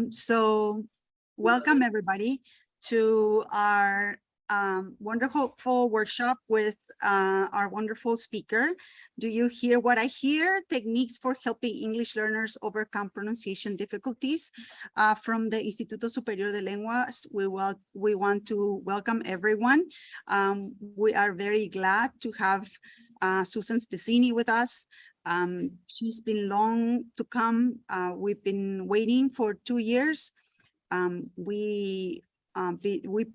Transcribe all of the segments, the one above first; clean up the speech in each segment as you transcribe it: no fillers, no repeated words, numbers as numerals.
So welcome everybody to our wonderful workshop with our wonderful speaker. Do you hear what I hear? Techniques for helping English learners overcome pronunciation difficulties. From the Instituto Superior de Lenguas, we want to welcome everyone. We are very glad to have Susan Spezzini with us. She's been long to come. We've been waiting for 2 years. We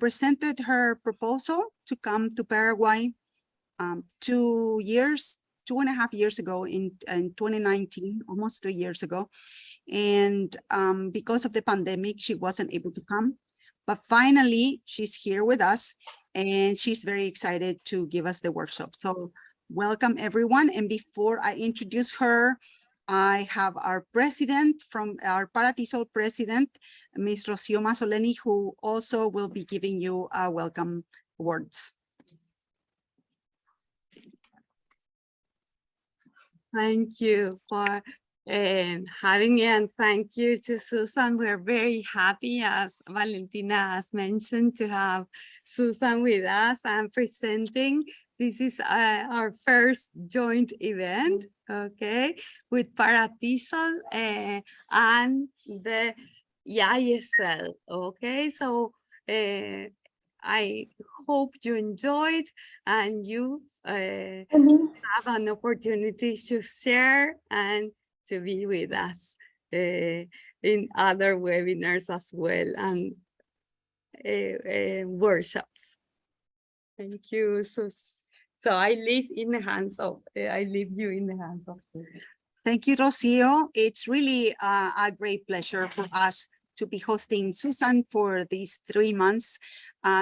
presented her proposal to come to Paraguay 2.5 years ago in 2019, almost 3 years ago. And because of the pandemic, she wasn't able to come. But finally, she's here with us and she's very excited to give us the workshop. So welcome everyone. And before I introduce her, I have our president from our Paratisol president, Ms. Rocio Mazzoleni, who also will be giving you welcome words. Thank you for having me, and thank you to Susan. We're very happy, as Valentina has mentioned, to have Susan with us and presenting. This is our first joint event, okay, with Paratisol and the ISL, okay? So I hope you enjoyed and you have an opportunity to share and to be with us in other webinars as well and workshops. Thank you. So I leave you in the hands of Susan. Thank you, Rocio. It's really a great pleasure for us to be hosting Susan for these 3 months.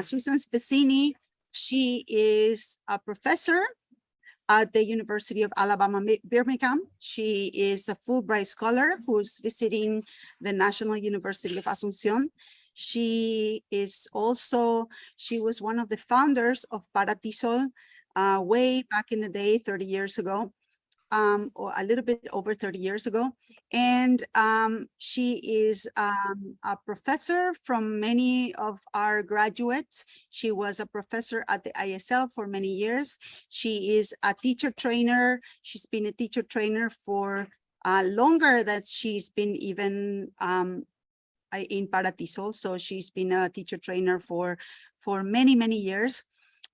Susan Spezzini, she is a professor at the University of Alabama, Birmingham. She is a Fulbright scholar who's visiting the National University of Asunción. She was one of the founders of Paratisol way back in the day, 30 years ago, or a little bit over 30 years ago. And she is a professor from many of our graduates. She was a professor at the ISL for many years. She is a teacher trainer. She's been a teacher trainer for longer than she's been even in Paratisol. So she's been a teacher trainer for many, many years.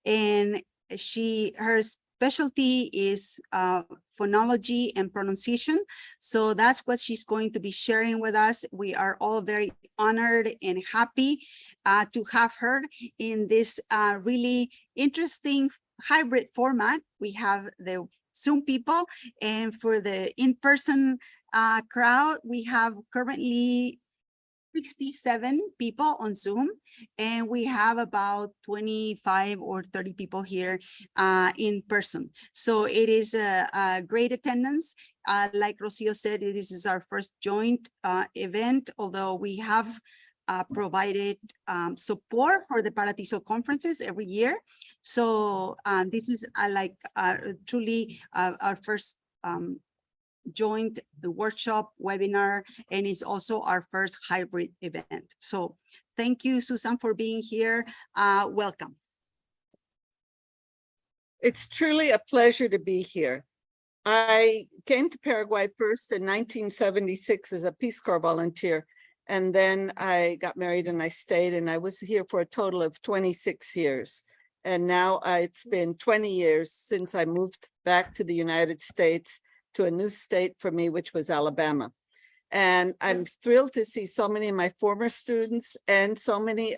And her specialty is phonology and pronunciation. So that's what she's going to be sharing with us. We are all very honored and happy to have her in this really interesting hybrid format. We have the Zoom people, and for the in-person crowd, we have currently 67 people on Zoom, and we have about 25 or 30 people here in person. So it is a great attendance. Like Rocio said, this is our first joint event, although we have provided support for the Paratisol conferences every year. So this is truly our first joint workshop webinar, and it's also our first hybrid event. So thank you, Susan, for being here. Welcome. It's truly a pleasure to be here. I came to Paraguay first in 1976 as a Peace Corps volunteer, and then I got married and I stayed, and I was here for a total of 26 years. And now it's been 20 years since I moved back to the United States, to a new state for me, which was Alabama. And I'm thrilled to see so many of my former students and so many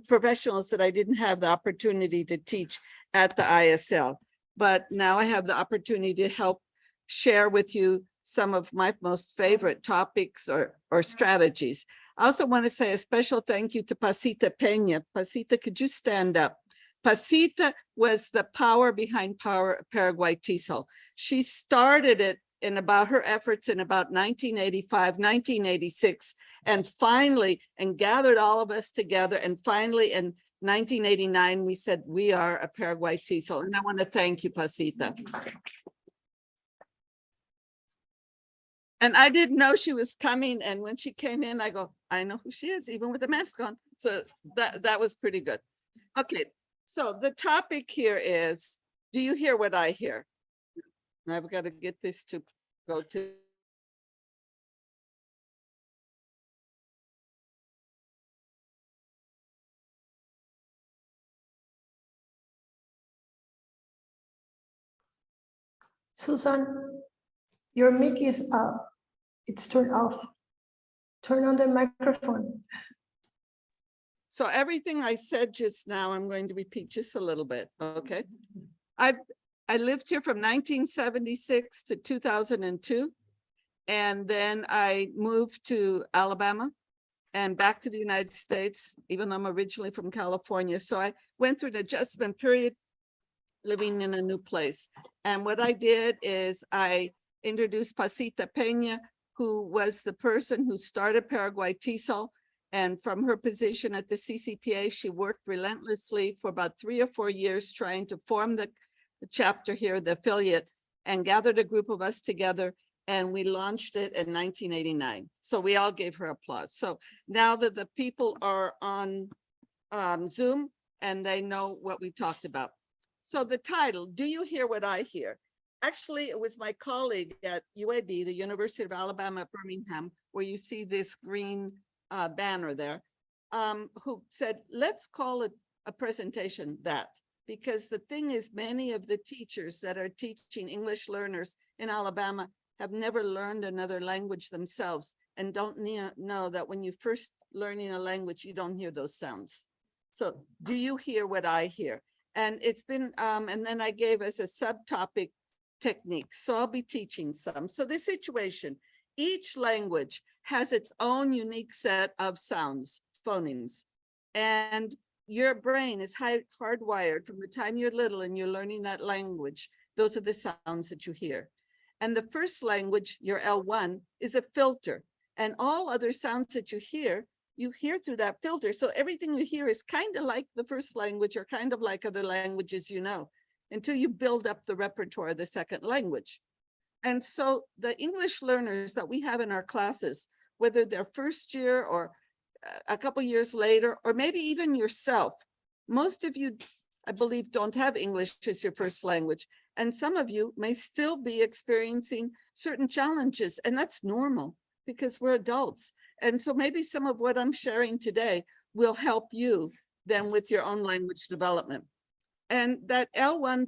professionals that I didn't have the opportunity to teach at the ISL. But now I have the opportunity to help share with you some of my most favorite topics or strategies. I also want to say a special thank you to Pasita Peña. Pasita, could you stand up? Pasita was the power behind Paraguay TESOL. She started it her efforts in about 1985, 1986, and finally, and gathered all of us together. And finally, in 1989, we said, we are a Paraguay TESOL. And I want to thank you, Pasita. And I didn't know she was coming. And when she came in, I go, I know who she is, even with the mask on. So that was pretty good. Okay, so the topic here is, do you hear what I hear? I've got to get this to go to. Susan, your mic is up. It's turned off. Turn on the microphone. So everything I said just now, I'm going to repeat just a little bit, okay? I lived here from 1976 to 2002. And then I moved to Alabama and back to the United States, even though I'm originally from California. So I went through an adjustment period living in a new place. And what I did is I introduced Pasita Peña, who was the person who started Paraguay TESOL. And from her position at the CCPA, she worked relentlessly for about 3 or 4 years trying to form the chapter here, the affiliate, and gathered a group of us together. And we launched it in 1989. So we all gave her applause. So now that the people are on Zoom and they know what we talked about. So the title, Do You Hear What I Hear? Actually, it was my colleague at UAB, the University of Alabama at Birmingham, where you see this green banner there, who said, let's call it a presentation that, because the thing is, many of the teachers that are teaching English learners in Alabama have never learned another language themselves and don't know that when you first learning a language, you don't hear those sounds. So do you hear what I hear? And it's been, and then I gave us a subtopic techniques. So I'll be teaching some. So the situation, each language has its own unique set of sounds, phonemes, and your brain is hardwired from the time you're little and you're learning that language. Those are the sounds that you hear. And the first language, your L1, is a filter. And all other sounds that you hear through that filter. So everything you hear is kind of like the first language or kind of like other languages you know, until you build up the repertoire of the second language. And so the English learners that we have in our classes, whether they're first year or a couple years later, or maybe even yourself, most of you, I believe, don't have English as your first language. And some of you may still be experiencing certain challenges, and that's normal because we're adults. And so maybe some of what I'm sharing today will help you then with your own language development. And that L1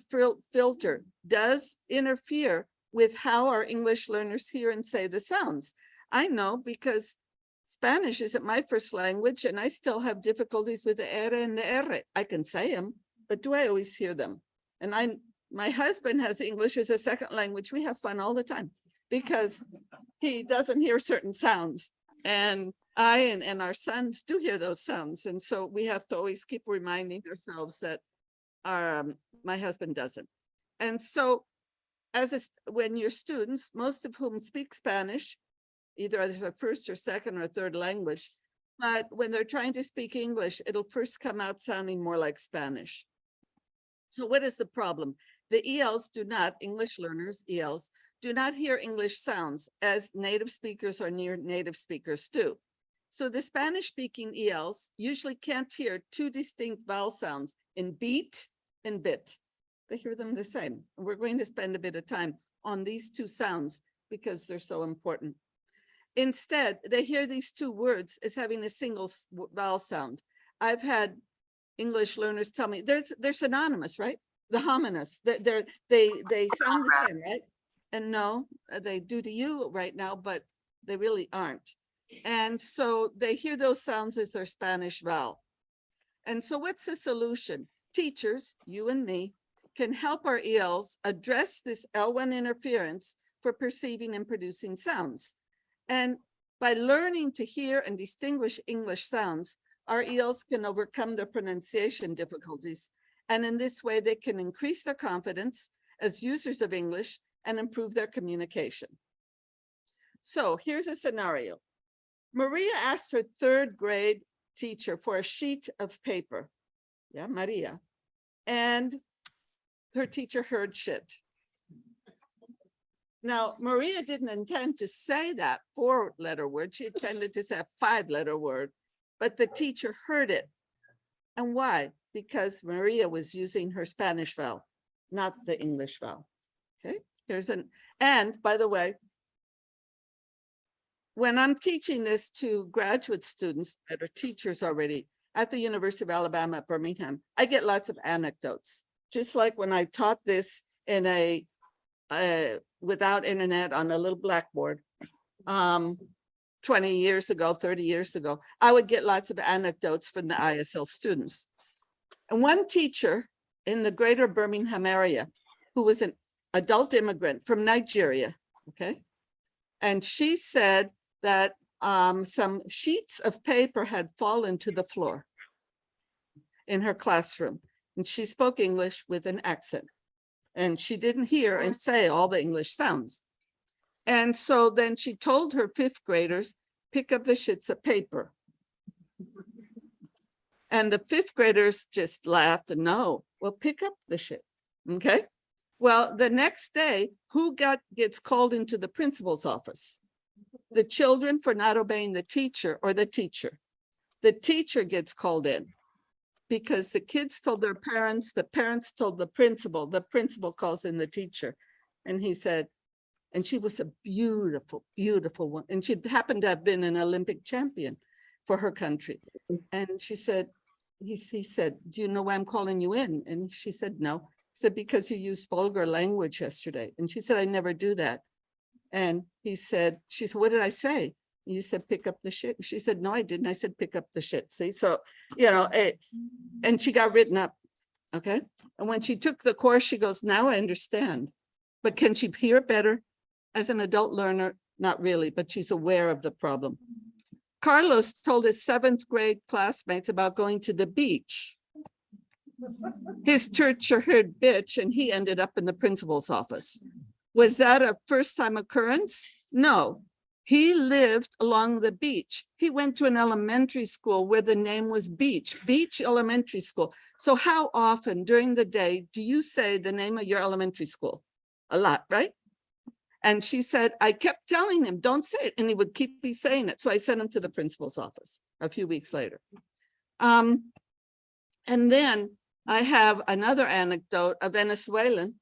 filter does interfere with how our English learners hear and say the sounds. I know because Spanish isn't my first language and I still have difficulties with the R and the R. I can say them, but do I always hear them? And my husband has English as a second language. We have fun all the time because he doesn't hear certain sounds. And I and our sons do hear those sounds. And so we have to always keep reminding ourselves that my husband doesn't. And so when you're students, most of whom speak Spanish, either as a first or second or third language, but when they're trying to speak English, it'll first come out sounding more like Spanish. So what is the problem? The ELs do not, English learners, ELs, do not hear English sounds as native speakers or near native speakers do. So the Spanish speaking ELs usually can't hear two distinct vowel sounds in beat and bit. They hear them the same. And we're going to spend a bit of time on these two sounds because they're so important. Instead, they hear these two words as having a single vowel sound. I've had English learners tell me they're synonymous, right? The hominis, they sound the same, right? And no, they do to you right now, but they really aren't. And so they hear those sounds as their Spanish vowel. And so what's the solution? Teachers, you and me, can help our ELs address this L1 interference for perceiving and producing sounds. And by learning to hear and distinguish English sounds, our ELs can overcome their pronunciation difficulties. And in this way, they can increase their confidence as users of English and improve their communication. So here's a scenario. Maria asked her third grade teacher for a sheet of paper. Yeah, Maria. And her teacher heard shit. Now, Maria didn't intend to say that 4-letter word. She intended to say a 5-letter word, but the teacher heard it. And why? Because Maria was using her Spanish vowel, not the English vowel. Okay, and by the way, when I'm teaching this to graduate students that are teachers already at the University of Alabama at Birmingham, I get lots of anecdotes. Just like when I taught this in a without internet on a little blackboard 20 years ago, 30 years ago, I would get lots of anecdotes from the ISL students. And one teacher in the greater Birmingham area, who was an adult immigrant from Nigeria, okay? And she said that some sheets of paper had fallen to the floor in her classroom. And she spoke English with an accent. And she didn't hear and say all the English sounds. And so then she told her 5th graders, pick up the sheets of paper. And the 5th graders just laughed and no, well, pick up the shit, okay? Well, the next day, who gets called into the principal's office? The children for not obeying the teacher or the teacher? The teacher gets called in because the kids told their parents, the parents told the principal calls in the teacher. And he said, and she was a beautiful, beautiful one. And she happened to have been an Olympic champion for her country. And she said, he said, do you know why I'm calling you in? And she said, no. He said, because you used vulgar language yesterday. And she said, I never do that. And he said, she said, what did I say? You said, pick up the shit. She said, no, I didn't. I said, pick up the shit. See, so, you know, and she got written up. Okay. And when she took the course, she goes, now I understand. But can she hear better? As an adult learner, not really, but she's aware of the problem. Carlos told his 7th grade classmates about going to the beach. His teacher heard bitch and he ended up in the principal's office. Was that a first-time occurrence? No. He lived along the beach. He went to an elementary school where the name was Beach Elementary School. So how often during the day do you say the name of your elementary school? A lot, right? And she said, I kept telling him, don't say it. And he would keep saying it. So I sent him to the principal's office a few weeks later. And then I have another anecdote, a Venezuelan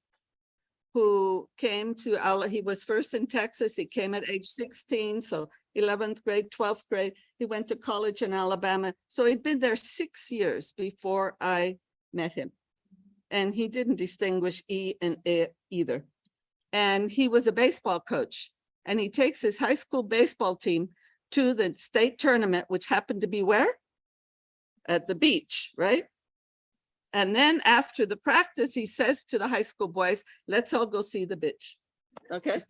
who came to, he was first in Texas. He came at age 16, so 11th grade, 12th grade. He went to college in Alabama. So he'd been there 6 years before I met him. And he didn't distinguish E and I either. And he was a baseball coach. And he takes his high school baseball team to the state tournament, which happened to be where? At the beach, right? And then after the practice, he says to the high school boys, let's all go see the bitch. Okay.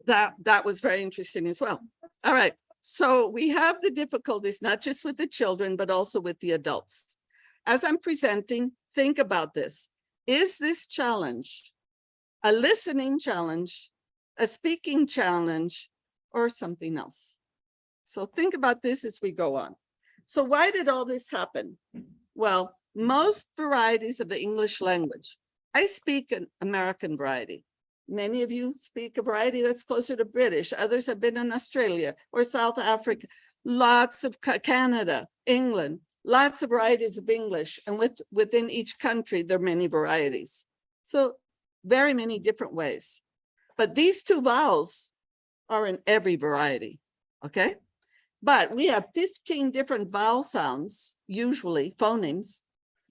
That was very interesting as well. All right. So we have the difficulties, not just with the children, but also with the adults. As I'm presenting, think about this. Is this challenge a listening challenge, a speaking challenge, or something else? So think about this as we go on. So why did all this happen? Well, most varieties of the English language, I speak an American variety. Many of you speak a variety that's closer to British. Others have been in Australia or South Africa, lots of Canada, England, lots of varieties of English. And within each country, there are many varieties. So very many different ways. But these 2 vowels are in every variety, okay? But we have 15 different vowel sounds, usually phonemes,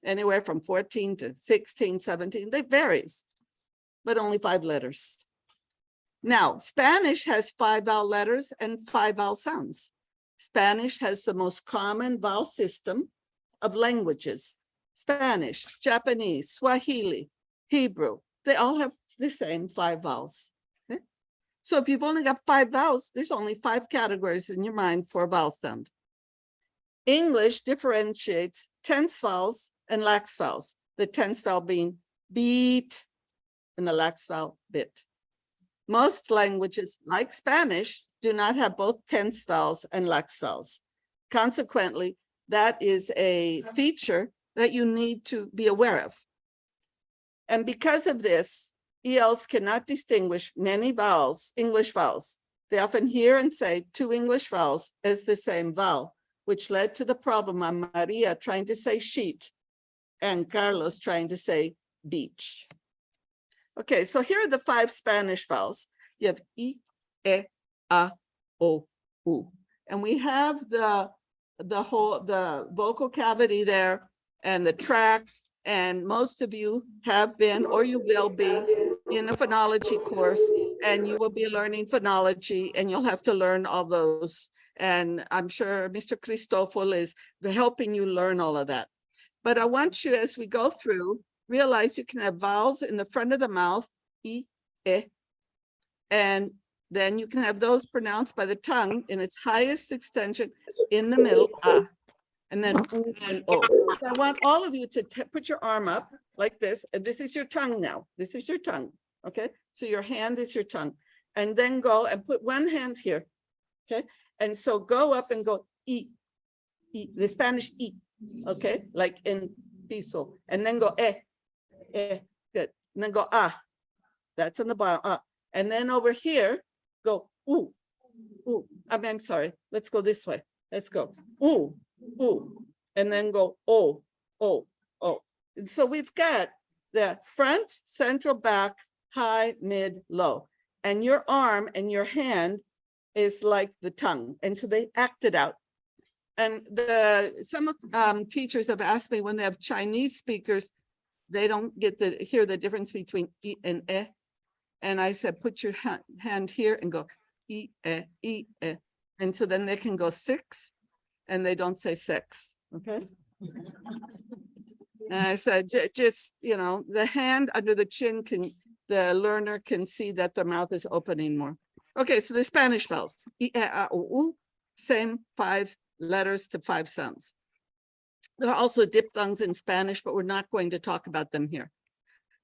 anywhere from 14 to 16, 17, they varies, but only 5 letters. Now, Spanish has 5 vowel letters and 5 vowel sounds. Spanish has the most common vowel system of languages. Spanish, Japanese, Swahili, Hebrew, they all have the same 5 vowels. Okay? So if you've only got 5 vowels, there's only 5 categories in your mind for a vowel sound. English differentiates tense vowels and lax vowels, the tense vowel being beat and the lax vowel bit. Most languages, like Spanish, do not have both tense vowels and lax vowels. Consequently, that is a feature that you need to be aware of. And because of this, ELs cannot distinguish many vowels, English vowels. They often hear and say two English vowels as the same vowel, which led to the problem of Maria trying to say sheet and Carlos trying to say beach. Okay, so here are the 5 Spanish vowels. You have I, E, A, O, U. And we have the vocal cavity there and the track. And most of you have been, or you will be, in a phonology course, and you will be learning phonology, and you'll have to learn all those. And I'm sure Mr. Cristofol is helping you learn all of that. But I want you, as we go through, realize you can have vowels in the front of the mouth, I, E, and then you can have those pronounced by the tongue in its highest extension in the middle, A, and then U and O. So I want all of you to put your arm up like this, and this is your tongue now. This is your tongue, okay? So your hand is your tongue. And then go and put one hand here, okay? And so go up and go I, the Spanish I, okay? Like in piso. And then go good. And then go that's on the bottom, And then over here, go ooh. I'm sorry. Let's go this way. Let's go ooh. And then go oh. And so we've got the front, central, back, high, mid, low. And your arm and your hand is like the tongue. And so they act it out. And some teachers have asked me when they have Chinese speakers, they don't get hear the difference between I and E. And I said, put your hand here and go I, E. And so then they can go 6 and they don't say 6, okay? And I said, just, the hand under the chin the learner can see that the mouth is opening more. Okay, so the Spanish vowels, I, E, A, O, U, same 5 letters to 5 sounds. There are also diphthongs in Spanish, but we're not going to talk about them here.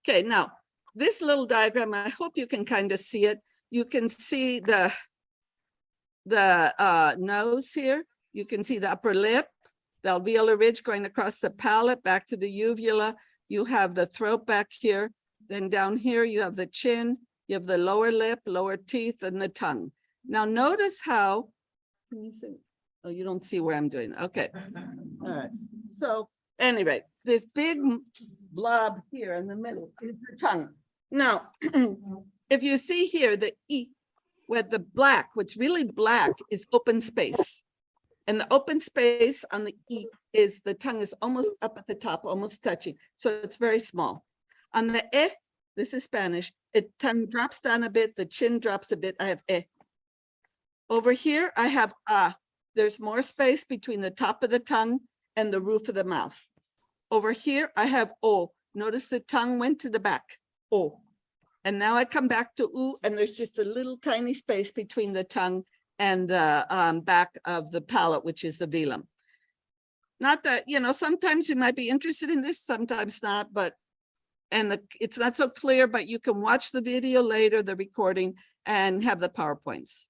Okay, now, this little diagram, I hope you can kind of see it. You can see the nose here. You can see the upper lip, the alveolar ridge going across the palate back to the uvula. You have the throat back here. Then down here, you have the chin, you have the lower lip, lower teeth, and the tongue. Now notice how, can you see? Oh, you don't see where I'm doing. Okay. All right. So anyway, this big blob here in the middle is the tongue. Now, if you see here, the E with the black, what's really black is open space. And the open space on the E is the tongue is almost up at the top, almost touching. So it's very small. On the E, this is Spanish, tongue drops down a bit, the chin drops a bit, I have E. Over here, I have A. There's more space between the top of the tongue and the roof of the mouth. Over here, I have O. Notice the tongue went to the back, O. And now I come back to U, and there's just a little tiny space between the tongue and the back of the palate, which is the velum. Not that, sometimes you might be interested in this, sometimes not, it's not so clear, but you can watch the video later, the recording, and have the PowerPoints.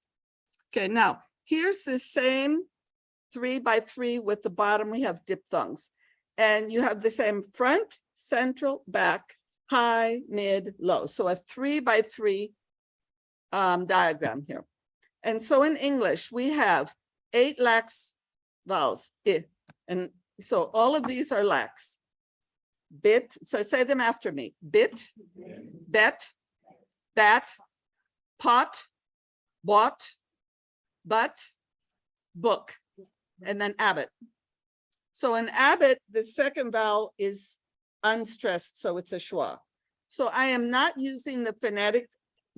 Okay, now, here's the same 3x3 with the bottom, we have diphthongs. And you have the same front, central, back, high, mid, low. So a 3x3 diagram here. And so in English, we have 8 lax vowels, I. And so all of these are lax. Bit, so say them after me. Bit, bet, bat, pot, bought, but, book, and then abbot. So in abbot, the second vowel is unstressed, so it's a schwa. So I am not using the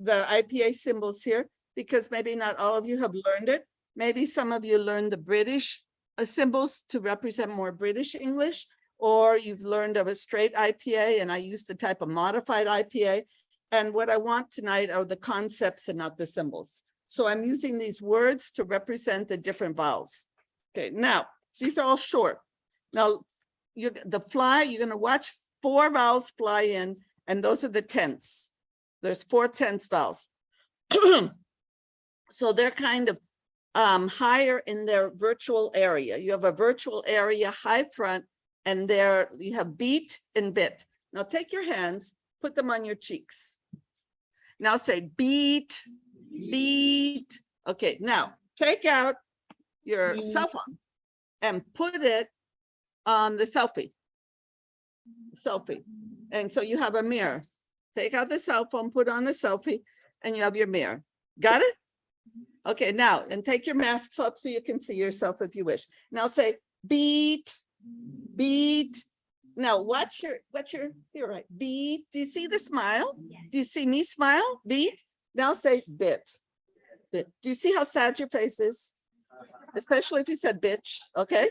IPA symbols here, because maybe not all of you have learned it. Maybe some of you learned the British symbols to represent more British English, or you've learned of a straight IPA, and I use the type of modified IPA. And what I want tonight are the concepts and not the symbols. So I'm using these words to represent the different vowels. Okay, now, these are all short. Now, you're going to watch 4 vowels fly in, and those are the tense. There's 4 tense vowels. So they're kind of higher in their virtual area. You have a virtual area, high front, and there you have beat and bit. Now take your hands, put them on your cheeks. Now say beat, beat. Okay, now take out your cell phone and put it on the selfie. And so you have a mirror. Take out the cell phone, put on a selfie, and you have your mirror. Got it? Okay, now, and take your masks off so you can see yourself if you wish. Now say beat, beat. Now watch your, you're right, beat. Do you see the smile? Do you see me smile? Beat. Now say bit. Bit. Do you see how sad your face is? Especially if you said bitch, okay?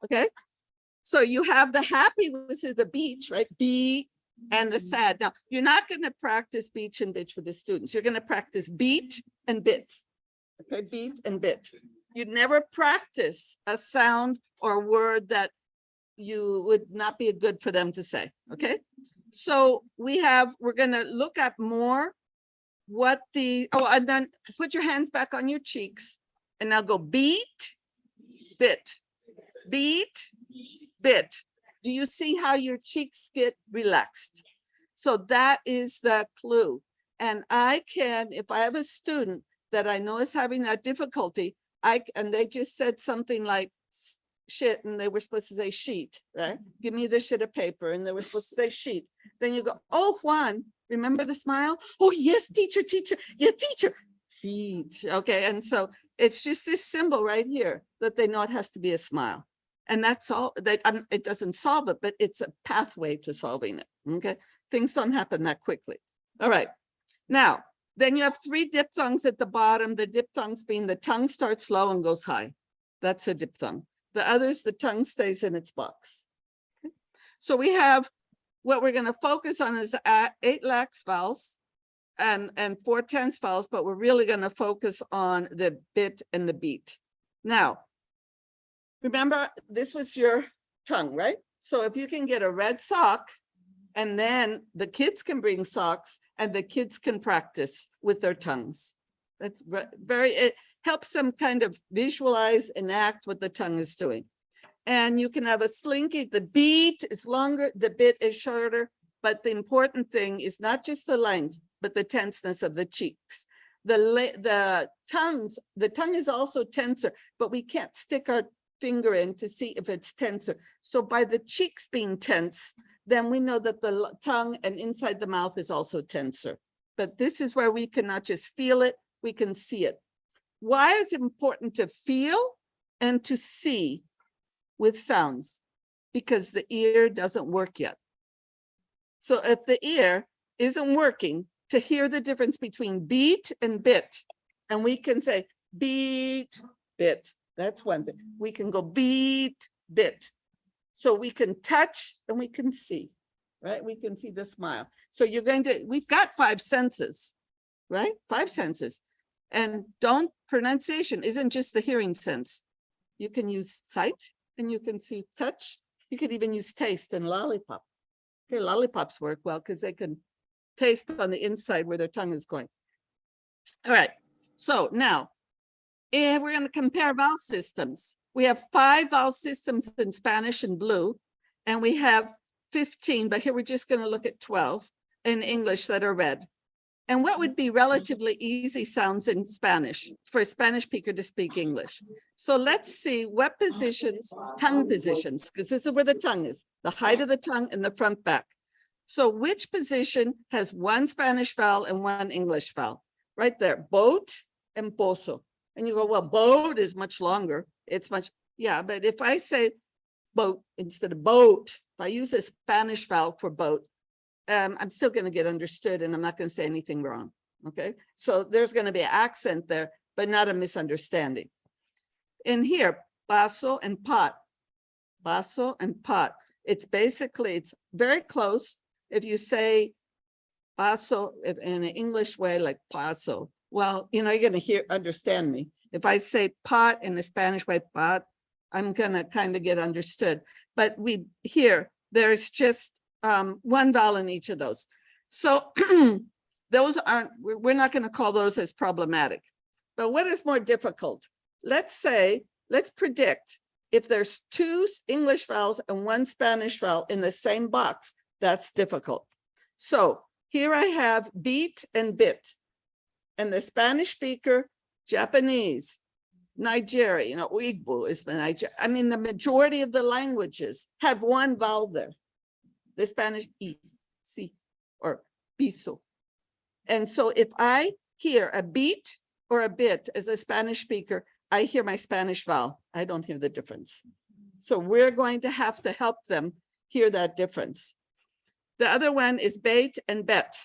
Okay. So you have the happy, which is the beach, right? Be and the sad. Now, you're not going to practice beach and bitch with the students. You're going to practice beat and bit. Okay, beat and bit. You'd never practice a sound or word that you would not be good for them to say. Okay. So we're going to look at more what and then put your hands back on your cheeks and now go beat, bit, beat, bit. Do you see how your cheeks get relaxed? So that is the clue. And I can, if I have a student that I know is having that difficulty, and they just said something like shit, and they were supposed to say sheet, right? Give me the sheet of paper, and they were supposed to say sheet. Then you go, oh, Juan, remember the smile? Oh, yes, teacher, teacher. Yeah, teacher. Sheet. Okay, and so it's just this symbol right here that they know it has to be a smile. And that's all. It doesn't solve it, but it's a pathway to solving it. Okay, things don't happen that quickly. All right. Now, then you have 3 diphthongs at the bottom. The diphthongs being the tongue starts low and goes high. That's a diphthong. The others, the tongue stays in its box. Okay. So we have what we're going to focus on is 8 lax vowels and 4 tense vowels, but we're really going to focus on the bit and the beat. Now, remember, this was your tongue, right? So if you can get a red sock, and then the kids can bring socks and the kids can practice with their tongues. That's it helps them kind of visualize, enact what the tongue is doing. And you can have a slinky, the beat is longer, the bit is shorter, but the important thing is not just the length, but the tenseness of the cheeks. The tongue is also tenser, but we can't stick our finger in to see if it's tenser. So by the cheeks being tense, then we know that the tongue and inside the mouth is also tenser. But this is where we can not just feel it, we can see it. Why is it important to feel and to see with sounds? Because the ear doesn't work yet. So if the ear isn't working to hear the difference between beat and bit, and we can say beat, bit. That's one thing. We can go beat, bit. So we can touch and we can see, right? We can see the smile. So we've got 5 senses, right? 5 senses. And pronunciation isn't just the hearing sense. You can use sight and you can see touch. You could even use taste and lollipop. Okay, lollipops work well because they can taste on the inside where their tongue is going. All right, so now, we're going to compare vowel systems. We have 5 vowel systems in Spanish in blue, and we have 15, but here we're just going to look at 12 in English that are red. And what would be relatively easy sounds in Spanish for a Spanish speaker to speak English? So let's see what positions, tongue positions, because this is where the tongue is, the height of the tongue and the front back. So which position has 1 Spanish vowel and 1 English vowel? Right there, boat and pozo. And you go, well, boat is much longer. It's much, yeah, but if I say boat instead of boat, if I use a Spanish vowel for boat, I'm still going to get understood and I'm not going to say anything wrong. Okay, so there's going to be an accent there, but not a misunderstanding. In here, paso and pot, paso and pot. It's very close. If you say paso in an English way, like paso, well, you're going to understand me. If I say pot in a Spanish way, pot, I'm going to kind of get understood. But there's just 1 vowel in each of those. So those we're not going to call those as problematic. But what is more difficult? Let's predict if there's 2 English vowels and 1 Spanish vowel in the same box, that's difficult. So here I have beat and bit. And the Spanish speaker, Japanese, Nigeria, Igbo is the Nigeria. I mean, the majority of the languages have one vowel there. The Spanish E, C, or piso. And so if I hear a beat or a bit as a Spanish speaker, I hear my Spanish vowel. I don't hear the difference. So we're going to have to help them hear that difference. The other one is bait and bet.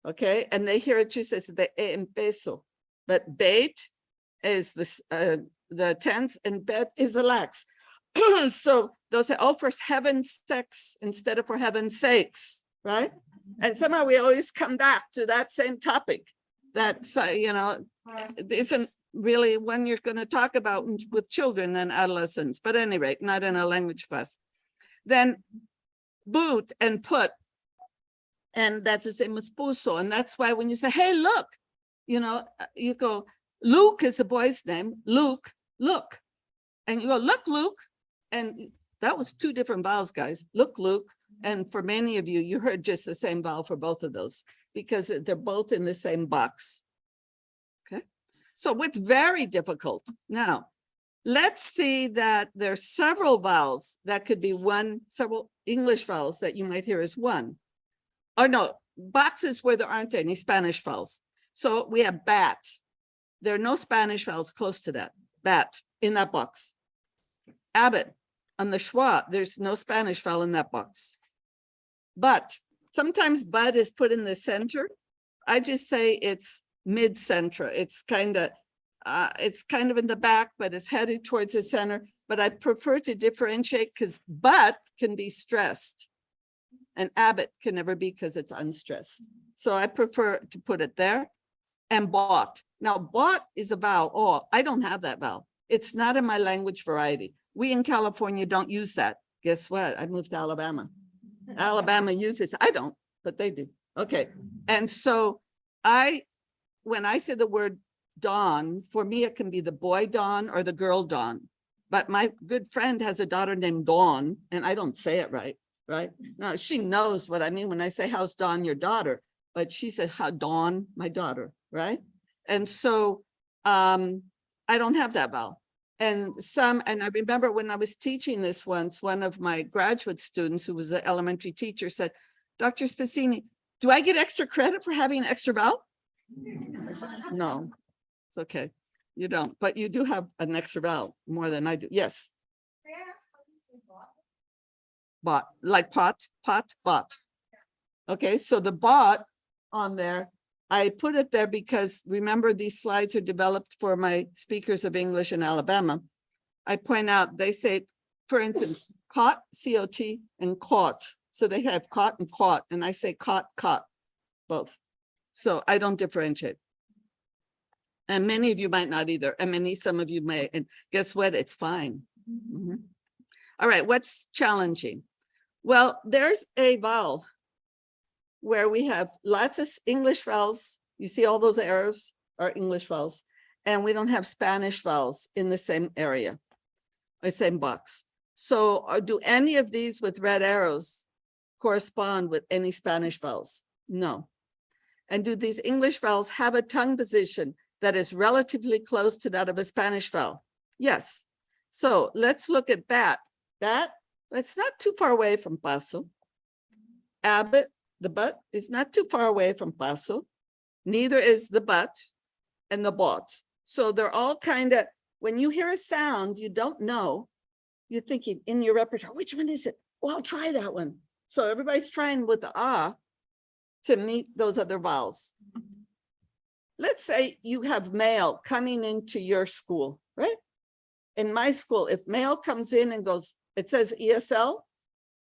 Okay, and they hear it just as the empiezo, but bait is the tense and bet is the lax. So they'll say, oh, for heaven's sakes instead of for heaven's sakes, right? And somehow we always come back to that same topic. That's, isn't really one you're going to talk about with children and adolescents, but at any rate, not in a language class. Then boot and put. And that's the same as puso. And that's why when you say, hey, look, you go, Luke is the boy's name, Luke, look. And you go, look, Luke. And that was two different vowels, guys. Look, Luke. And for many of you, you heard just the same vowel for both of those because they're both in the same box. Okay. So what's very difficult now, let's see that there's several vowels that could be several English vowels that you might hear as one. Oh, no, boxes where there aren't any Spanish vowels. So we have bat. There are no Spanish vowels close to that, bat, in that box. Abbot, on the schwa, there's no Spanish vowel in that box. But sometimes but is put in the center. I just say it's mid-center. It's kind of in the back, but it's headed towards the center. But I prefer to differentiate because but can be stressed. And abbot can never be because it's unstressed. So I prefer to put it there. And bought. Now, bought is a vowel. Oh, I don't have that vowel. It's not in my language variety. We in California don't use that. Guess what? I moved to Alabama. Alabama uses, I don't, but they do. Okay. And so when I say the word dawn, for me, it can be the boy dawn or the girl dawn. But my good friend has a daughter named Dawn, and I don't say it right. Now, she knows what I mean when I say, how's Dawn, your daughter? But she said, how Dawn, my daughter, right? And so I don't have that vowel. And I remember when I was teaching this once, one of my graduate students who was an elementary teacher said, Dr. Spezzini, do I get extra credit for having an extra vowel? I said, no, it's okay. You don't, but you do have an extra vowel more than I do. Yes. Bought, like pot, bought. Okay, so the bought on there, I put it there because remember these slides are developed for my speakers of English in Alabama. I point out, they say, for instance, caught, C-O-T, and caught. So they have caught and caught, and I say caught, both. So I don't differentiate. And many of you might not either. And some of you may, and guess what? It's fine. Mm-hmm. All right, what's challenging? Well, there's a vowel where we have lots of English vowels. You see all those arrows are English vowels, and we don't have Spanish vowels in the same area, the same box. So do any of these with red arrows correspond with any Spanish vowels? No. And do these English vowels have a tongue position that is relatively close to that of a Spanish vowel? Yes. So let's look at bat. Bat, it's not too far away from paso. Abbot, the but is not too far away from paso. Neither is the but and the bought. So they're all kind of, when you hear a sound you don't know, you're thinking in your repertoire, which one is it? Well, I'll try that one. So everybody's trying with the ah to meet those other vowels. Let's say you have mail coming into your school, right? In my school, if mail comes in and goes, it says ESL,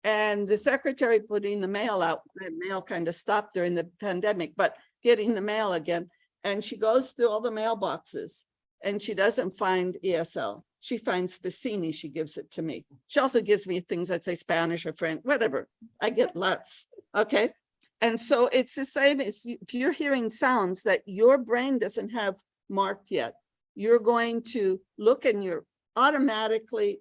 and the secretary putting the mail out, the mail kind of stopped during the pandemic, but getting the mail again, and she goes through all the mailboxes and she doesn't find ESL. She finds Spicini, she gives it to me. She also gives me things that say Spanish or French, whatever. I get lots, okay? And so it's the same as if you're hearing sounds that your brain doesn't have marked yet, you're going to look and you're automatically,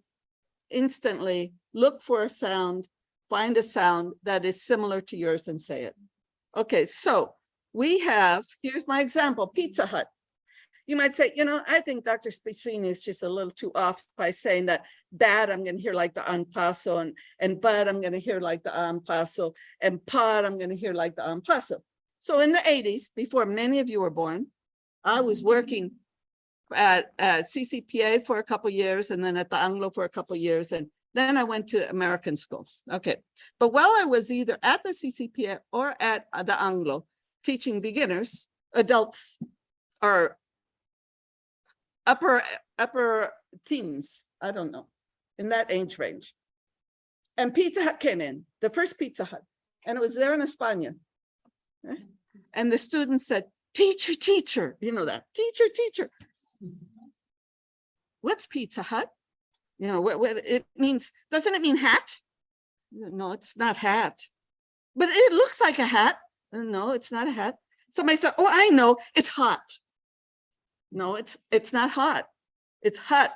instantly look for a sound, find a sound that is similar to yours and say it. Okay, so we have, here's my example, Pizza Hut. You might say, you know, I think Dr. Spicini is just a little too off by saying that I'm going to hear like the en paso, and but I'm going to hear like the en paso, and pod I'm going to hear like the en paso. So in the 80s, before many of you were born, I was working at CCPA for a couple of years, and then at the Anglo for a couple of years, and then I went to American school. Okay, but while I was either at the CCPA or at the Anglo teaching beginners, adults, or upper teens, I don't know, in that age range. And Pizza Hut came in, the first Pizza Hut, and it was there in España. And the students said, teacher, teacher, you know that, teacher, teacher. What's Pizza Hut? You know, what it means, doesn't it mean hat? No, it's not hat. But it looks like a hat. No, it's not a hat. Somebody said, oh, I know, it's hot. No, it's not hot. It's hut.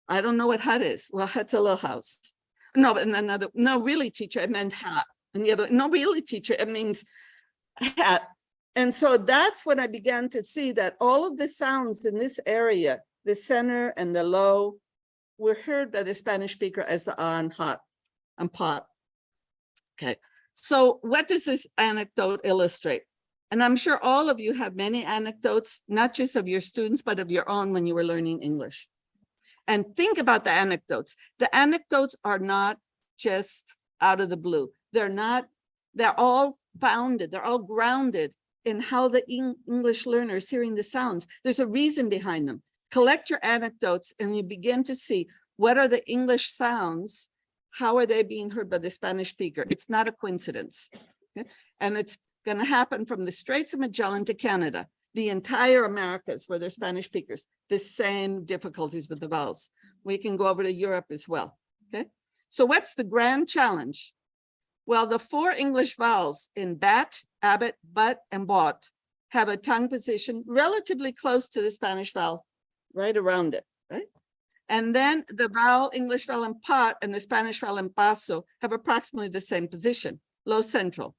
I don't know what hut is. Well, hut's a little house. No, and another, no, really, teacher, it meant hat. And the other, no, really, teacher, it means hat. And so that's when I began to see that all of the sounds in this area, the center and the low, were heard by the Spanish speaker as the on, hot, and pot. Okay, so what does this anecdote illustrate? And I'm sure all of you have many anecdotes, not just of your students, but of your own when you were learning English. And think about the anecdotes. The anecdotes are not just out of the blue. They're all founded, they're all grounded in how the English learner is hearing the sounds. There's a reason behind them. Collect your anecdotes and you begin to see what are the English sounds, how are they being heard by the Spanish speaker? It's not a coincidence. Okay? And it's going to happen from the Straits of Magellan to Canada, the entire Americas where they're Spanish speakers, the same difficulties with the vowels. We can go over to Europe as well. Okay, so what's the grand challenge? Well, the 4 English vowels in bat, abbot, but, and bought have a tongue position relatively close to the Spanish vowel, right around it, right? And then the vowel, English vowel in pot and the Spanish vowel in paso have approximately the same position, low central.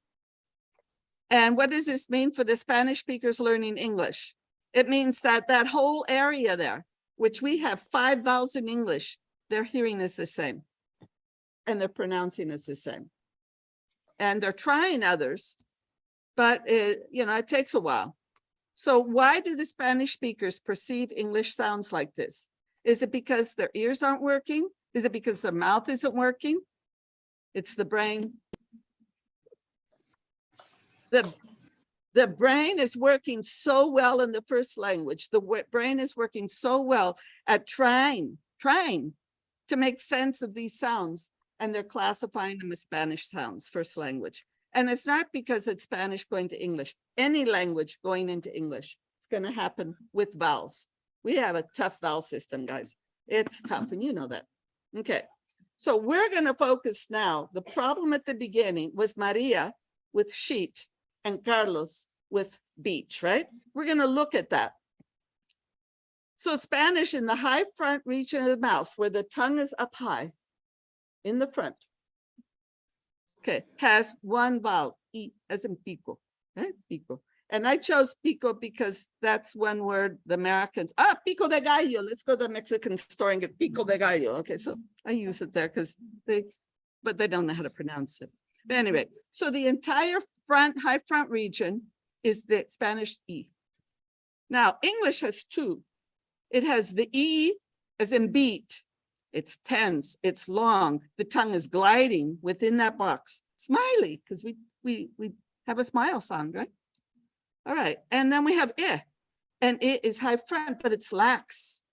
And what does this mean for the Spanish speakers learning English? It means that that whole area there, which we have 5 vowels in English, their hearing is the same. And their pronouncing is the same. And they're trying others, but it takes a while. So why do the Spanish speakers perceive English sounds like this? Is it because their ears aren't working? Is it because their mouth isn't working? It's the brain. The brain is working so well in the first language. The brain is working so well at trying to make sense of these sounds, and they're classifying them as Spanish sounds, first language. And it's not because it's Spanish going to English. Any language going into English, it's going to happen with vowels. We have a tough vowel system, guys. It's tough, and you know that. Okay, so we're going to focus now. The problem at the beginning was Maria with sheet and Carlos with beach, right? We're going to look at that. So Spanish in the high front region of the mouth, where the tongue is up high in the front, okay, has one vowel, E as in pico, right? Pico. And I chose pico because that's one word the Americans, pico de gallo. Let's go to the Mexican store and get pico de gallo. Okay, so I use it there because they don't know how to pronounce it. But anyway, so the entire high front region is the Spanish E. Now, English has 2. It has the E as in beat. It's tense, it's long. The tongue is gliding within that box. Smiley, because we have a smile sound, right? All right, and then we have I, and it is high front, but it's lax.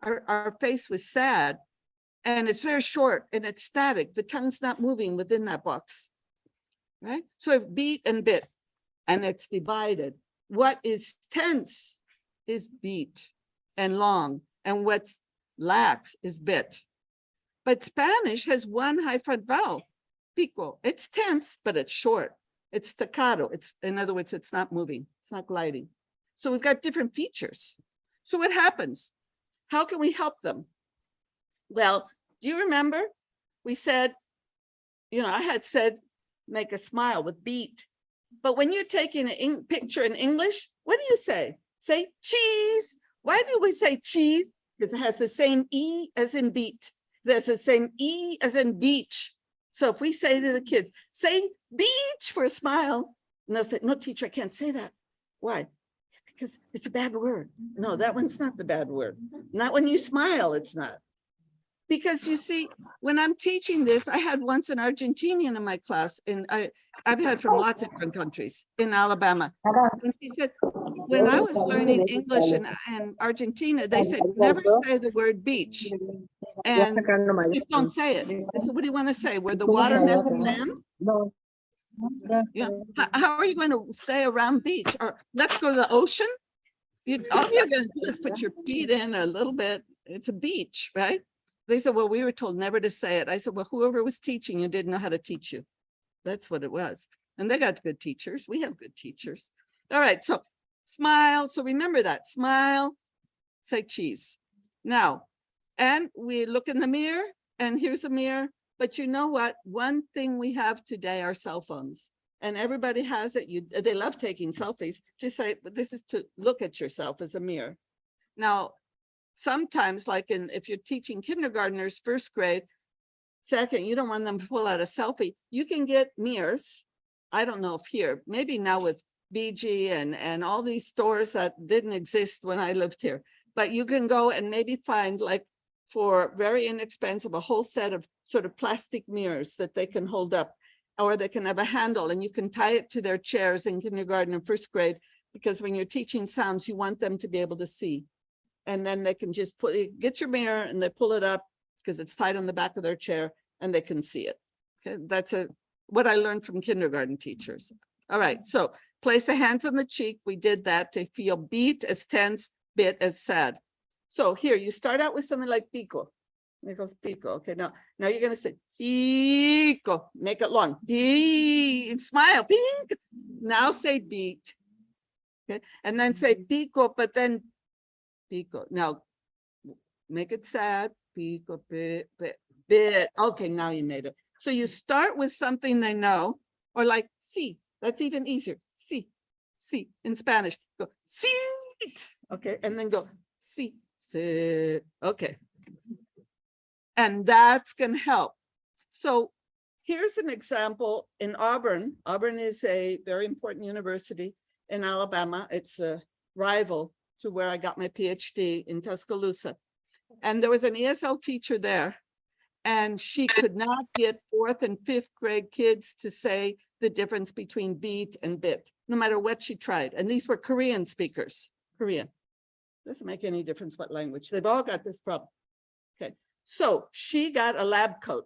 Our face was sad, and it's very short, and it's static. The tongue's not moving within that box, right? So beat and bit, and it's divided. What is tense is beat and long, and what's lax is bit. But Spanish has one high front vowel, pico. It's tense, but it's short. It's staccato. In other words, it's not moving. It's not gliding. So we've got different features. So what happens? How can we help them? Well, do you remember? We said, I had said, make a smile with beat But when you're taking a picture in English, what do you say? Say cheese. Why do we say cheese? Because it has the same E as in beat. It has the same E as in beach. So if we say to the kids, say beach for a smile, and they'll say, no, teacher, I can't say that. Why? Because it's a bad word. No, that one's not the bad word. Not when you smile, it's not. Because you see, when I'm teaching this, I had once an Argentinian in my class, and I've had from lots of different countries in Alabama. And she said, when I was learning English in Argentina, they said, never say the word beach. And just don't say it. I said, what do you want to say? Where the water has land? Yeah. How are you going to say around beach? Or let's go to the ocean? All you're going to do is put your feet in a little bit. It's a beach, right? They said, well, we were told never to say it. I said, well, whoever was teaching you didn't know how to teach you. That's what it was. And they got good teachers. We have good teachers. All right. So smile. So remember that. Smile. Say cheese. Now, and we look in the mirror, and here's a mirror. But you know what? One thing we have today are cell phones. And everybody has it. They love taking selfies. Just say, but this is to look at yourself as a mirror. Now, sometimes, like if you're teaching kindergartners, first grade, second, you don't want them to pull out a selfie. You can get mirrors. I don't know if here, maybe now with BG and all these stores that didn't exist when I lived here, but you can go and maybe find, like, for very inexpensive, a whole set of sort of plastic mirrors that they can hold up, or they can have a handle, and you can tie it to their chairs in kindergarten and first grade, because when you're teaching sounds, you want them to be able to see. And then they can just get your mirror and they pull it up because it's tied on the back of their chair and they can see it. Okay, that's what I learned from kindergarten teachers. All right, so place the hands on the cheek. We did that to feel beat as tense, bit as sad. So here, you start out with something like pico. It goes pico. Okay, now you're going to say pico. Make it long. Smile. Pico. Now say beat. Okay, and then say pico, but then pico. Now make it sad. Pico, bit. Okay, now you made it. So you start with something they know, or like si. That's even easier. Si. In Spanish. Go si. Okay, and then go si. Okay. And that's going to help. So here's an example in Auburn. Auburn is a very important university in Alabama. It's a rival to where I got my PhD in Tuscaloosa. And there was an ESL teacher there, and she could not get 4th and 5th grade kids to say the difference between beat and bit, no matter what she tried. And these were Korean speakers, Korean. Doesn't make any difference what language. They've all got this problem. Okay, so she got a lab coat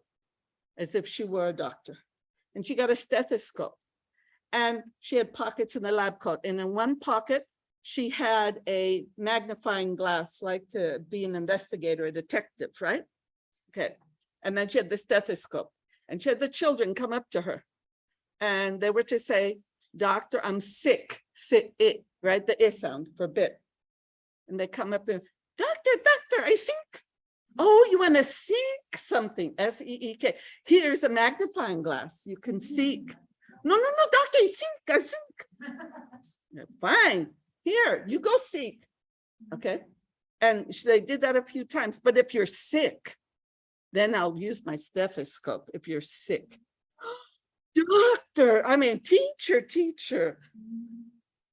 as if she were a doctor, and she got a stethoscope, and she had pockets in the lab coat. And in one pocket, she had a magnifying glass, like to be an investigator, a detective, right? Okay, and then she had the stethoscope, and she had the children come up to her, and they were to say, "Doctor, I'm sick." It, right? The I sound for bit. And they come up there, doctor, I think. Oh, you want to seek something, S-E-E-K. Here's a magnifying glass. You can seek. No, doctor, I think. Fine. Here, you go seek. Okay. And they did that a few times. But if you're sick, then I'll use my stethoscope if you're sick. Doctor, I mean, teacher.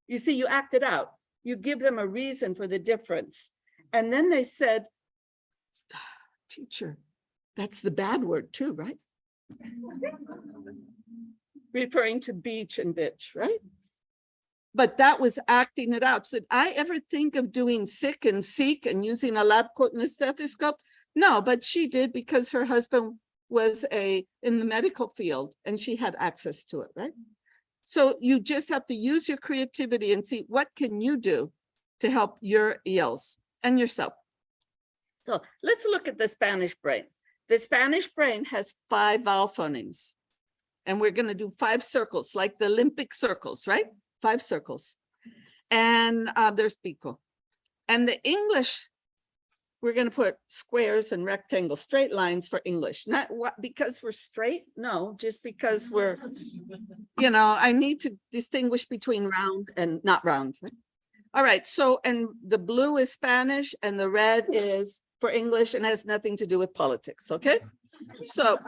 You see, you act it out. You give them a reason for the difference. And then they said, teacher, that's the bad word too, right? Referring to beach and bitch, right? But that was acting it out. So did I ever think of doing sick and seek and using a lab coat and a stethoscope? No, but she did, because her husband was in the medical field and she had access to it, right? So you just have to use your creativity and see what can you do to help your ELs and yourself. So let's look at the Spanish brain. The Spanish brain has 5 vowel phonemes, and we're going to do 5 circles, like the Olympic circles, right? 5 circles. And there's pico. And the English we're going to put squares and rectangles, straight lines for English. Not what because we're straight. No, just because we're, I need to distinguish between round and not round. Right? All right. So, and the blue is Spanish and the red is for English and has nothing to do with politics. Okay. So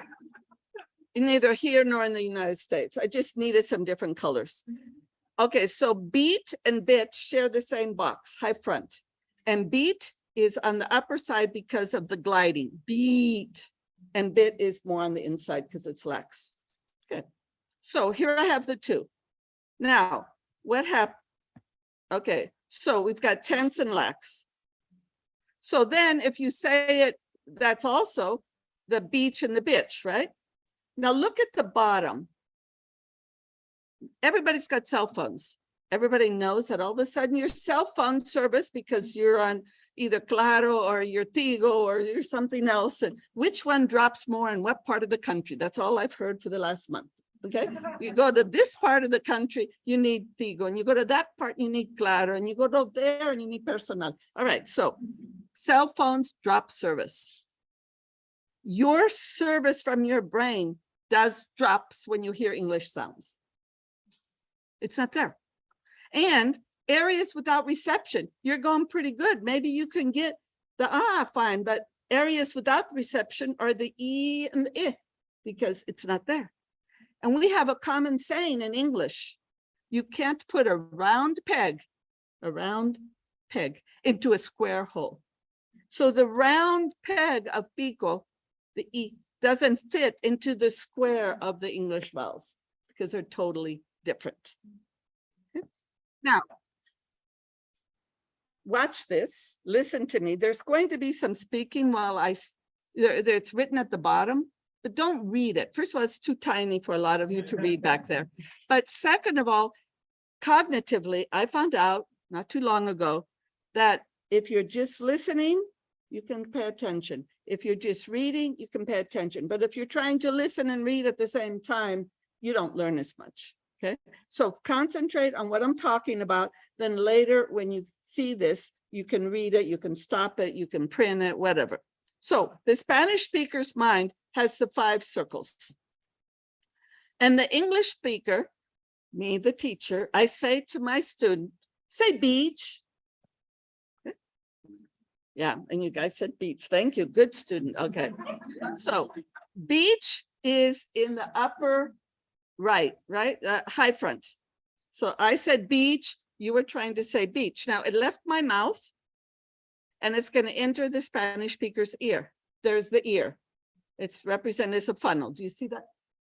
neither here nor in the United States. I just needed some different colors. Okay. So beat and bit share the same box, high front, and beat is on the upper side because of the gliding, beat, and bit is more on the inside because it's lax. Good. So here I have the two. Now, what happened? Okay, so we've got tense and lax. So then if you say it, that's also the beach and the bitch, right? Now look at the bottom. Everybody's got cell phones. Everybody knows that all of a sudden your cell phone service, because you're on either Claro or your Tigo or you're something else, and which one drops more in what part of the country? That's all I've heard for the last month. Okay, you go to this part of the country, you need Tigo, and you go to that part, you need Claro, and you go to there and you need Personal. All right, so cell phones drop service. Your service from your brain does drops when you hear English sounds. It's not there. And areas without reception, you're going pretty good. Maybe you can get the fine, but areas without reception are the E and the I because it's not there. And we have a common saying in English, you can't put a round peg into a square hole. So the round peg of pico, the E, doesn't fit into the square of the English vowels because they're totally different. Okay. Now, watch this, listen to me. There's going to be some speaking while it's written at the bottom, but don't read it. First of all, it's too tiny for a lot of you to read back there. But second of all, cognitively, I found out not too long ago that if you're just listening, you can pay attention. If you're just reading, you can pay attention. But if you're trying to listen and read at the same time, you don't learn as much. Okay, so concentrate on what I'm talking about. Then later, when you see this, you can read it, you can stop it, you can print it, whatever. So the Spanish speaker's mind has the 5 circles. And the English speaker, me, the teacher, I say to my student, say beach. Yeah, and you guys said beach. Thank you. Good student. Okay. So beach is in the upper right? High front. So I said beach. You were trying to say beach. Now it left my mouth and it's going to enter the Spanish speaker's ear. There's the ear. It's represented as a funnel. Do you see that?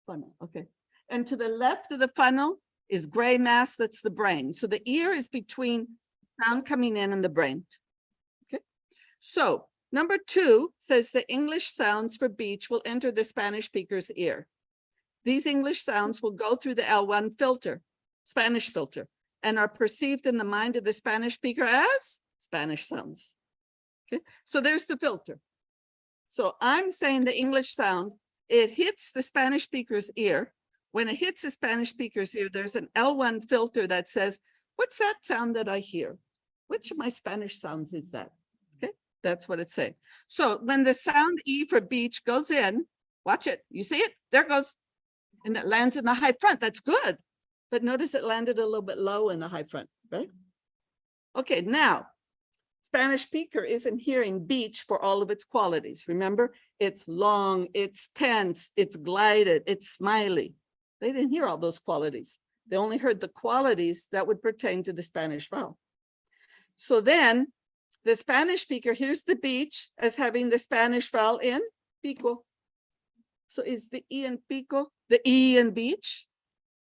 Funnel. Okay. And to the left of the funnel is gray mass. That's the brain. So the ear is between sound coming in and the brain. Okay. So number 2 says the English sounds for beach will enter the Spanish speaker's ear. These English sounds will go through the L1 filter, Spanish filter, and are perceived in the mind of the Spanish speaker as Spanish sounds. Okay, so there's the filter. So I'm saying the English sound, it hits the Spanish speaker's ear. When it hits the Spanish speaker's ear, there's an L1 filter that says, what's that sound that I hear? Which of my Spanish sounds is that? Okay, that's what it's saying. So when the sound E for beach goes in, watch it, you see it? There it goes. And it lands in the high front. That's good. But notice it landed a little bit low in the high front, right? Okay, now, Spanish speaker isn't hearing beach for all of its qualities. Remember, it's long, it's tense, it's glided, it's smiley. They didn't hear all those qualities. They only heard the qualities that would pertain to the Spanish vowel. So then, the Spanish speaker hears the beach as having the Spanish vowel in pico. So is the E in pico the E in beach?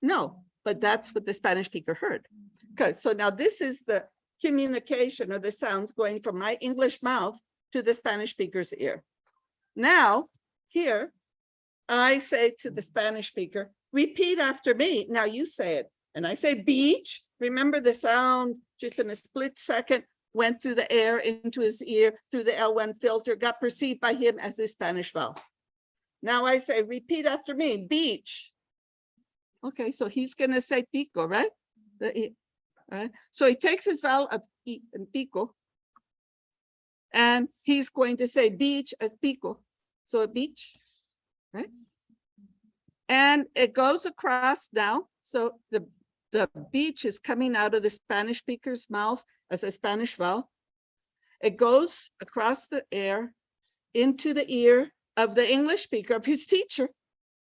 No, but that's what the Spanish speaker heard. Okay, so now this is the communication of the sounds going from my English mouth to the Spanish speaker's ear. Now, here, I say to the Spanish speaker, repeat after me. Now you say it. And I say beach. Remember the sound just in a split second went through the air into his ear, through the L1 filter, got perceived by him as a Spanish vowel. Now I say, repeat after me, beach. Okay, so he's going to say pico, right? The E, right? So he takes his vowel of E and pico, And he's going to say beach as pico. So a beach, right? And it goes across now. So the beach is coming out of the Spanish speaker's mouth as a Spanish vowel. It goes across the air into the ear of the English speaker, of his teacher,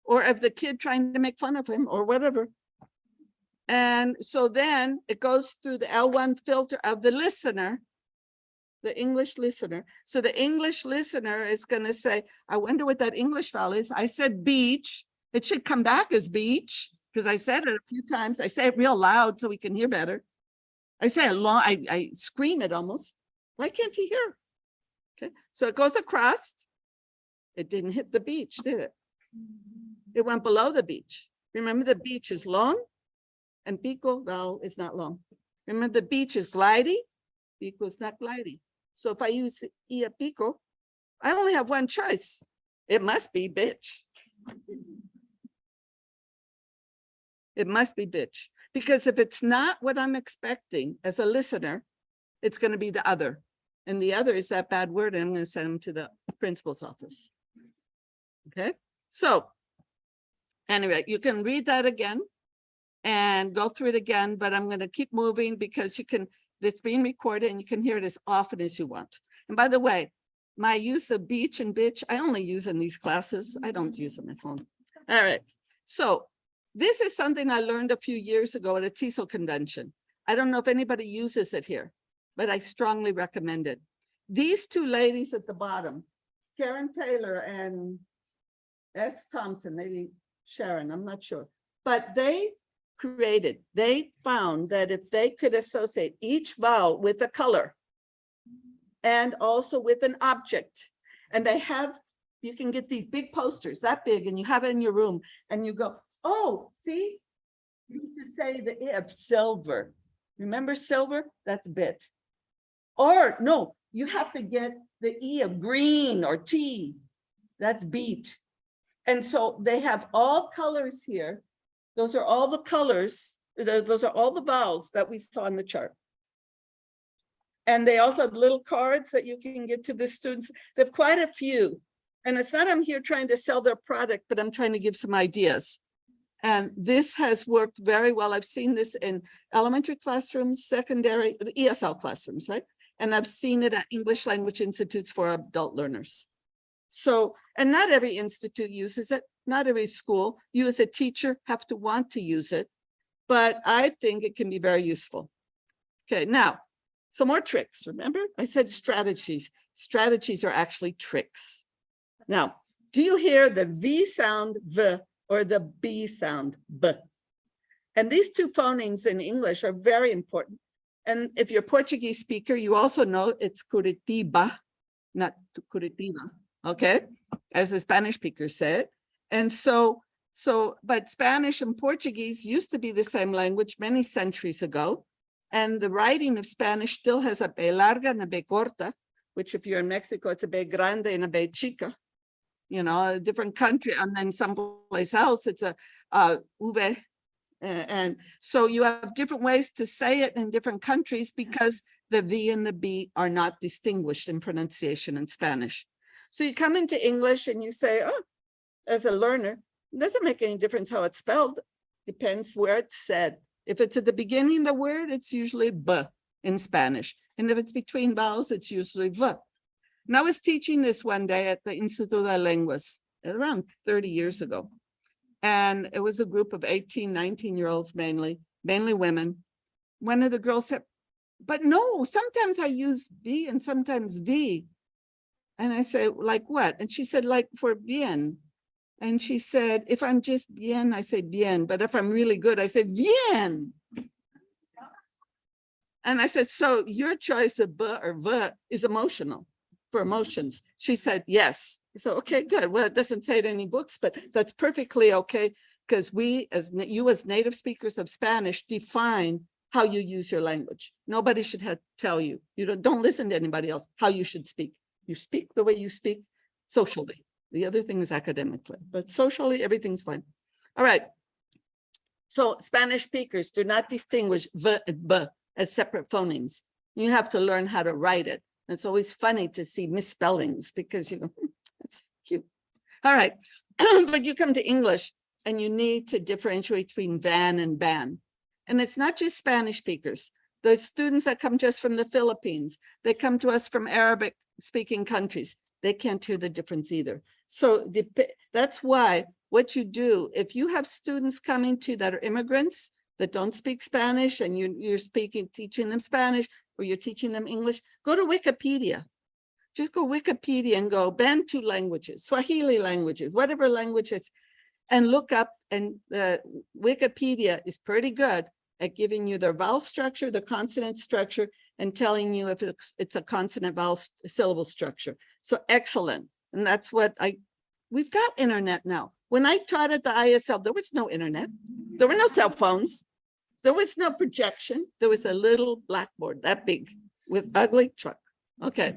or of the kid trying to make fun of him or whatever. And so then it goes through the L1 filter of the listener, the English listener. So the English listener is going to say, I wonder what that English vowel is. I said beach. It should come back as beach because I said it a few times. I say it real loud so we can hear better. I say it long, I scream it almost. Why can't he hear? Okay, so it goes across. It didn't hit the beach, did it? It went below the beach. Remember, the beach is long and pico vowel is not long. Remember, the beach is glidey, pico is not glidey. So if I use ia pico, I only have one choice. It must be bitch. It must be bitch. Because if it's not what I'm expecting as a listener, it's going to be the other. And the other is that bad word, and I'm going to send them to the principal's office. Okay, so anyway, you can read that again and go through it again, but I'm going to keep moving because it's being recorded and you can hear it as often as you want. And by the way, my use of beach and bitch, I only use in these classes. I don't use them at home. All right, so this is something I learned a few years ago at a TESOL convention. I don't know if anybody uses it here, but I strongly recommend it. These two ladies at the bottom, Karen Taylor and S. Thompson, maybe Sharon, I'm not sure, but they found that if they could associate each vowel with a color and also with an object, and you can get these big posters that big and you have it in your room and you go, oh, see, you could say the I of silver. Remember silver? That's bit. Or no, you have to get the E of green or T. That's beat. And so they have all colors here. Those are all the colors. Those are all the vowels that we saw in the chart. And they also have little cards that you can give to the students. They have quite a few. And it's not I'm here trying to sell their product, but I'm trying to give some ideas. And this has worked very well. I've seen this in elementary classrooms, secondary, ESL classrooms, right? And I've seen it at English language institutes for adult learners. So, and not every institute uses it. Not every school. You as a teacher have to want to use it, but I think it can be very useful. Okay, now, some more tricks. Remember, I said strategies. Strategies are actually tricks. Now, do you hear the V sound, V, or the B sound, B? And these two phonemes in English are very important. And if you're a Portuguese speaker, you also know it's Curitiba, not Curitiba, okay? As the Spanish speakers say it. And but Spanish and Portuguese used to be the same language many centuries ago. And the writing of Spanish still has a B larga and a B corta, which if you're in Mexico, it's a B grande and a B chica. You know, a different country, and then someplace else, it's a V. And so you have different ways to say it in different countries because the V and the B are not distinguished in pronunciation in Spanish. So you come into English and you say, oh, as a learner, it doesn't make any difference how it's spelled. Depends where it's said. If it's at the beginning of the word, it's usually B in Spanish. And if it's between vowels, it's usually V. And I was teaching this one day at the Instituto de Lenguas around 30 years ago. And it was a group of 18, 19-year-olds mainly women. One of the girls said, but no, sometimes I use B and sometimes V. And I said, like what? And she said, like for bien. And she said, if I'm just bien, I say bien. But if I'm really good, I say bien. And I said, so your choice of B or V is emotional. For emotions. She said, yes. So, okay, good. Well, it doesn't say it in any books, but that's perfectly okay because you as native speakers of Spanish define how you use your language. Nobody should tell you. You don't listen to anybody else how you should speak. You speak the way you speak socially. The other thing is academically, but socially, everything's fine. All right. So Spanish speakers do not distinguish V and B as separate phonemes. You have to learn how to write it. It's always funny to see misspellings because you go, that's cute. All right, but you come to English and you need to differentiate between van and ban. And it's not just Spanish speakers. The students that come to us from the Philippines, they come to us from Arabic speaking countries. They can't hear the difference either. So that's why what you do, if you have students coming to that are immigrants that don't speak Spanish and you're teaching them Spanish or you're teaching them English, go to Wikipedia. Just go Wikipedia and go Bantu languages, Swahili languages, whatever languages, and look up, and Wikipedia is pretty good at giving you their vowel structure, the consonant structure, and telling you if it's a consonant vowel syllable structure. So excellent. And that's what we've got internet now. When I taught at the ISL, there was no internet. There were no cell phones. There was no projection. There was a little blackboard that big with ugly truck. Okay.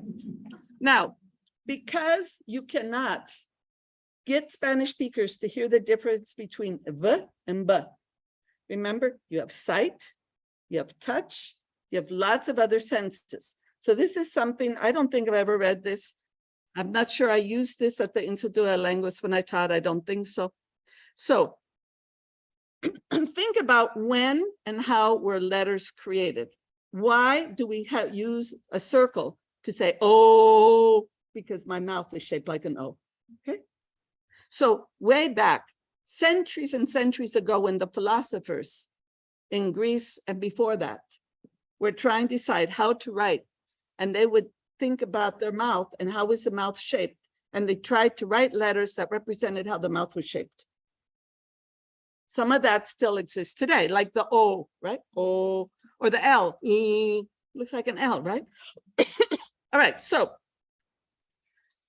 Now, because you cannot get Spanish speakers to hear the difference between V and B. Remember, you have sight, you have touch, you have lots of other senses. So this is something, I don't think I've ever read this. I'm not sure I used this at the Instituto de Lenguas when I taught, I don't think so. So think about when and how were letters created. Why do we use a circle to say, oh, because my mouth is shaped like an O, okay? So way back, centuries and centuries ago, when the philosophers in Greece and before that were trying to decide how to write, and they would think about their mouth and how was the mouth shaped, and they tried to write letters that represented how the mouth was shaped. Some of that still exists today, like the O, right? O, or the L, looks like an L, right? All right, so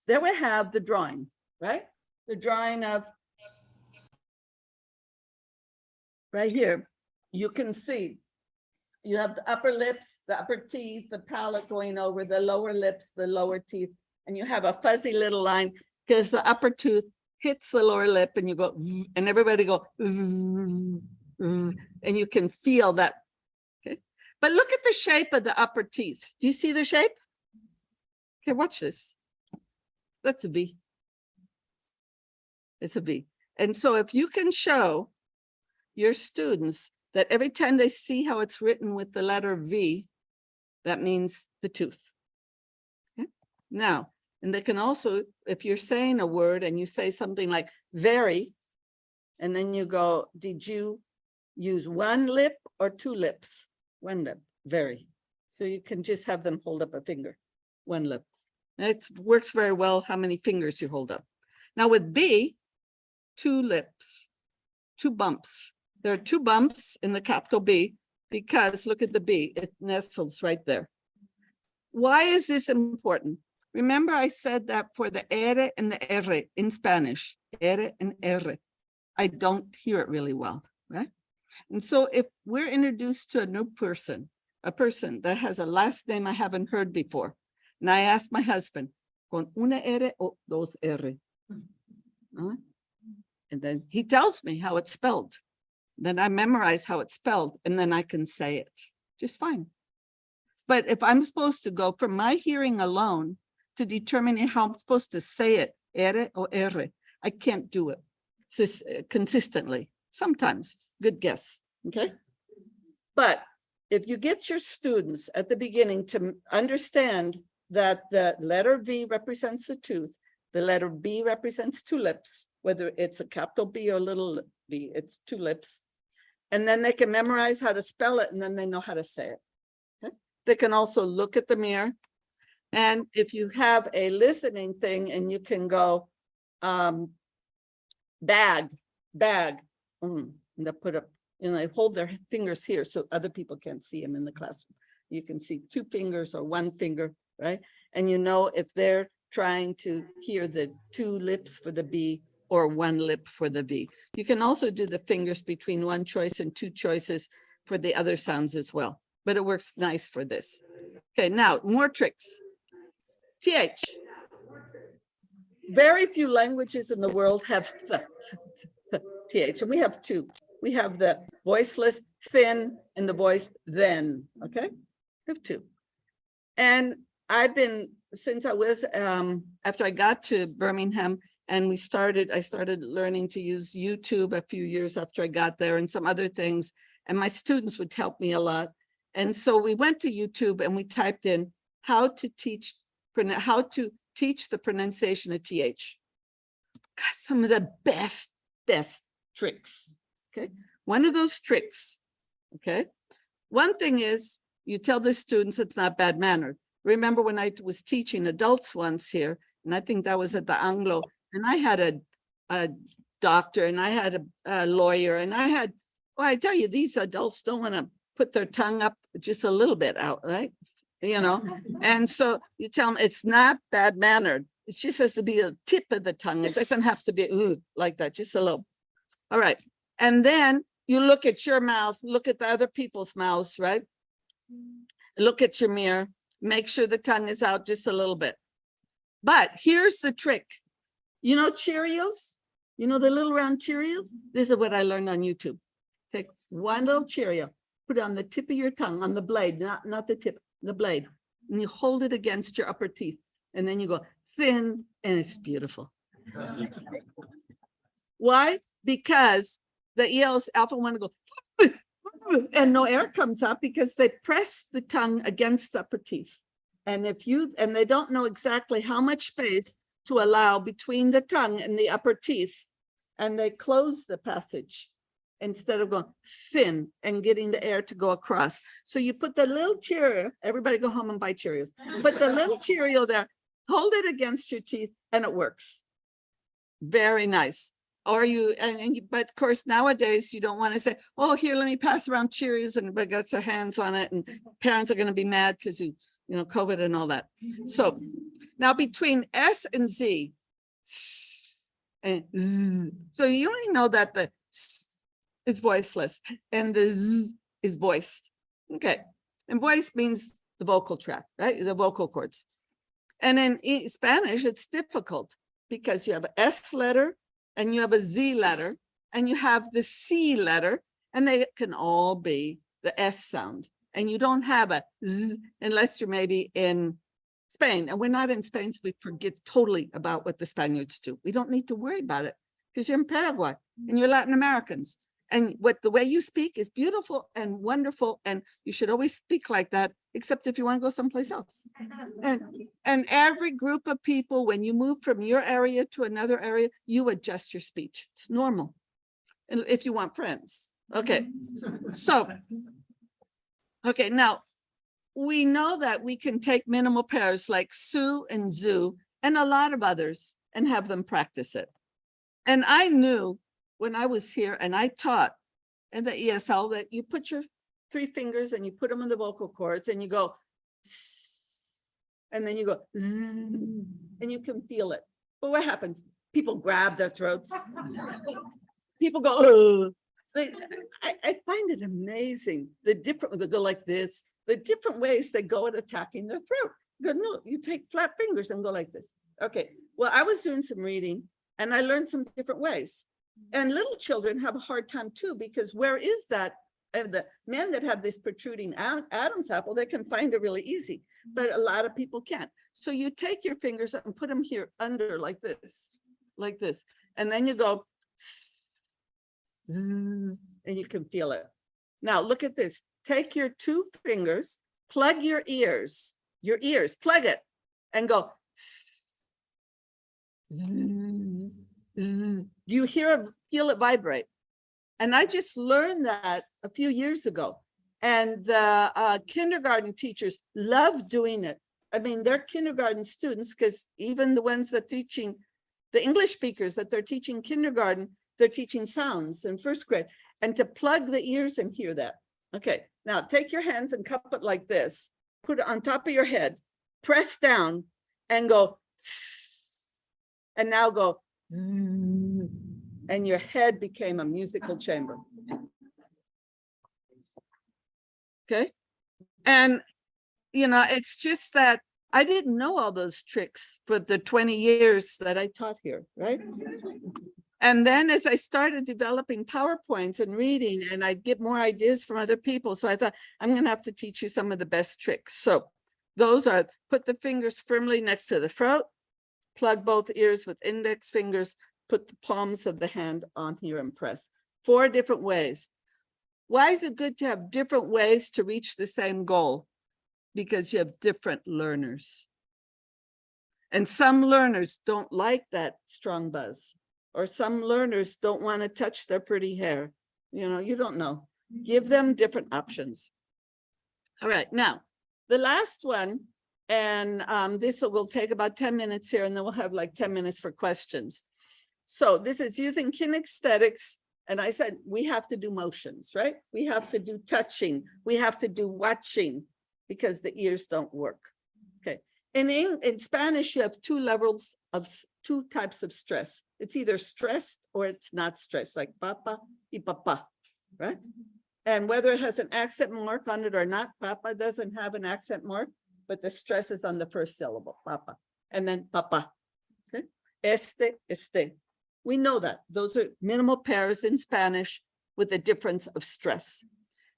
there we have the drawing, right? The drawing of, right here, you can see, you have the upper lips, the upper teeth, the palate going over the lower lips, the lower teeth, and you have a fuzzy little line because the upper tooth hits the lower lip and you go, and everybody go, and you can feel that. Okay, but look at the shape of the upper teeth. Do you see the shape? Okay, watch this. That's a V. It's a V. And so if you can show your students that every time they see how it's written with the letter V, that means the tooth. Okay? Now, and they can also, if you're saying a word and you say something like very, and then you go, did you use one lip or two lips? One lip, very. So you can just have them hold up a finger, one lip. It works very well how many fingers you hold up. Now with B, two lips, two bumps. There are two bumps in the capital B because look at the B, it nestles right there. Why is this important? Remember I said that for the R and the R in Spanish, R and R, I don't hear it really well, right? And so if we're introduced to a new person, a person that has a last name I haven't heard before, and I ask my husband, con una R o dos R? And then he tells me how it's spelled. Then I memorize how it's spelled, and then I can say it just fine. But if I'm supposed to go from my hearing alone to determining how I'm supposed to say it, R or R, I can't do it consistently. Sometimes, good guess, okay? But if you get your students at the beginning to understand that the letter V represents the tooth, the letter B represents two lips, whether it's a capital B or a little b, it's two lips. And then they can memorize how to spell it, and then they know how to say it. Okay? They can also look at the mirror. And if you have a listening thing and you can go, bag, and they put up, and they hold their fingers here so other people can't see them in the classroom. You can see two fingers or one finger, right? And you know if they're trying to hear the two lips for the B or one lip for the V. You can also do the fingers between one choice and two choices for the other sounds as well, but it works nice for this. Okay, now more tricks. TH. Very few languages in the world have TH, and we have two. We have the voiceless thin and the voiced then, okay? We have two. And I've been, since I was, after I got to Birmingham and I started learning to use YouTube a few years after I got there and some other things. And my students would help me a lot. And so we went to YouTube and we typed in how to teach the pronunciation of TH. Got some of the best tricks. Okay. One of those tricks. Okay. One thing is you tell the students it's not bad mannered. Remember when I was teaching adults once here, and I think that was at the Anglo, and I had a doctor and I had a lawyer and I had, well, I tell you, these adults don't want to put their tongue up just a little bit out, right? You know, and so you tell them it's not bad mannered. It just has to be a tip of the tongue. It doesn't have to be like that, just a little. All right. And then you look at your mouth, look at the other people's mouths, right? Look at your mirror, make sure the tongue is out just a little bit. But here's the trick. You know Cheerios? You know the little round Cheerios? This is what I learned on YouTube. Take one little Cheerio, put it on the tip of your tongue, on the blade, not the tip, the blade. And you hold it against your upper teeth. And then you go thin, and it's beautiful. Why? Because the ELs alpha want to go, and no air comes up because they press the tongue against the upper teeth. And they don't know exactly how much space to allow between the tongue and the upper teeth. And they close the passage instead of going thin and getting the air to go across. So you put the little Cheerio, everybody go home and buy Cheerios. Put the little Cheerio there, hold it against your teeth, and it works. Very nice. Or but of course, nowadays you don't want to say, oh, here, let me pass around Cheerios, and everybody gets their hands on it, and parents are going to be mad because you know, COVID and all that. So now between S and Z, and Z, so you only know that the S is voiceless and the Z is voiced. Okay. And voice means the vocal tract, right? The vocal cords. And in Spanish, it's difficult because you have an S letter and you have a Z letter and you have the C letter, and they can all be the S sound. And you don't have a Z unless you're maybe in Spain. And we're not in Spain, so we forget totally about what the Spaniards do. We don't need to worry about it because you're in Paraguay and you're Latin Americans. And the way you speak is beautiful and wonderful. And you should always speak like that, except if you want to go someplace else. And every group of people, when you move from your area to another area, you adjust your speech. It's normal. And if you want friends. Okay. So, okay, now we know that we can take minimal pairs like Sue and Zoo and a lot of others and have them practice it. And I knew when I was here and I taught in the ESL that you put your 3 fingers and you put them on the vocal cords and you go, and then you go, and you can feel it. But what happens? People grab their throats. People go, oh. I find it amazing. They go like this, the different ways they go at attacking their throat. Go, no, you take flat fingers and go like this. Okay, well, I was doing some reading and I learned some different ways. And little children have a hard time too, because where is that? The men that have this protruding Adam's apple, they can find it really easy, but a lot of people can't. So you take your fingers and put them here under like this, and then you go, and you can feel it. Now look at this. Take your 2 fingers, plug your ears, plug it, and go. You feel it vibrate. And I just learned that a few years ago. And the kindergarten teachers love doing it. I mean, they're kindergarten students, because even the ones that teaching, the English speakers that they're teaching kindergarten, they're teaching sounds in 1st grade. And to plug the ears and hear that. Okay, now take your hands and cup it like this. Put it on top of your head, press down and go, and now go, and your head became a musical chamber. Okay. And, you know, it's just that I didn't know all those tricks for the 20 years that I taught here, right? And then as I started developing PowerPoints and reading, and I'd get more ideas from other people. So I thought, I'm going to have to teach you some of the best tricks. So Those are, put the fingers firmly next to the throat, plug both ears with index fingers, put the palms of the hand on here and press. 4 different ways. Why is it good to have different ways to reach the same goal? Because you have different learners. And some learners don't like that strong buzz, or some learners don't want to touch their pretty hair. You know, you don't know. Give them different options. All right, now, the last one, and this will take about 10 minutes here, and then we'll have like 10 minutes for questions. So this is using kinesthetics, and I said we have to do motions, right? We have to do touching, we have to do watching, because the ears don't work. Okay, in Spanish, you have 2 levels of 2 types of stress. It's either stressed or it's not stressed, like papa y papa, right? And whether it has an accent mark on it or not, papa doesn't have an accent mark, but the stress is on the first syllable, papa, and then papa. Okay, este. We know that. Those are minimal pairs in Spanish with a difference of stress.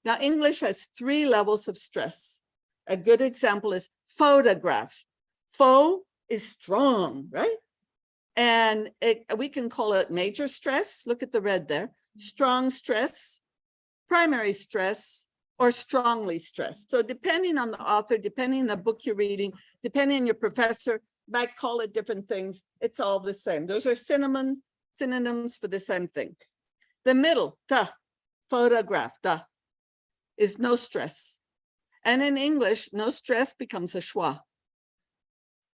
Now, English has 3 levels of stress. A good example is photograph. Faux is strong, right? And we can call it major stress. Look at the red there. Strong stress, primary stress, or strongly stressed. So depending on the author, depending on the book you're reading, depending on your professor, might call it different things. It's all the same. Those are synonyms for the same thing. The middle, ta, photograph, ta, is no stress. And in English, no stress becomes a schwa.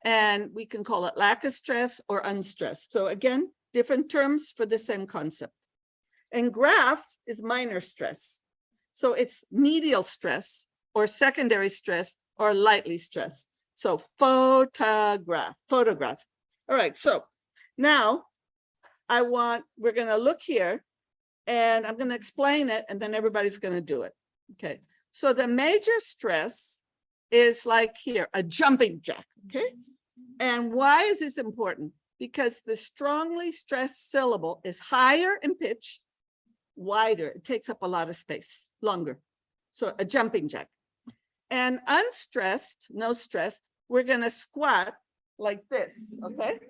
And we can call it lack of stress or unstressed. So again, different terms for the same concept. And graph is minor stress. So it's medial stress or secondary stress or lightly stressed. So photograph. All right, so now we're gonna look here and I'm gonna explain it and then everybody's gonna do it. Okay, so the major stress is like here, a jumping jack, okay? And why is this important? Because the strongly stressed syllable is higher in pitch, wider, it takes up a lot of space, longer. So a jumping jack. And unstressed, no stressed, we're gonna squat like this, okay?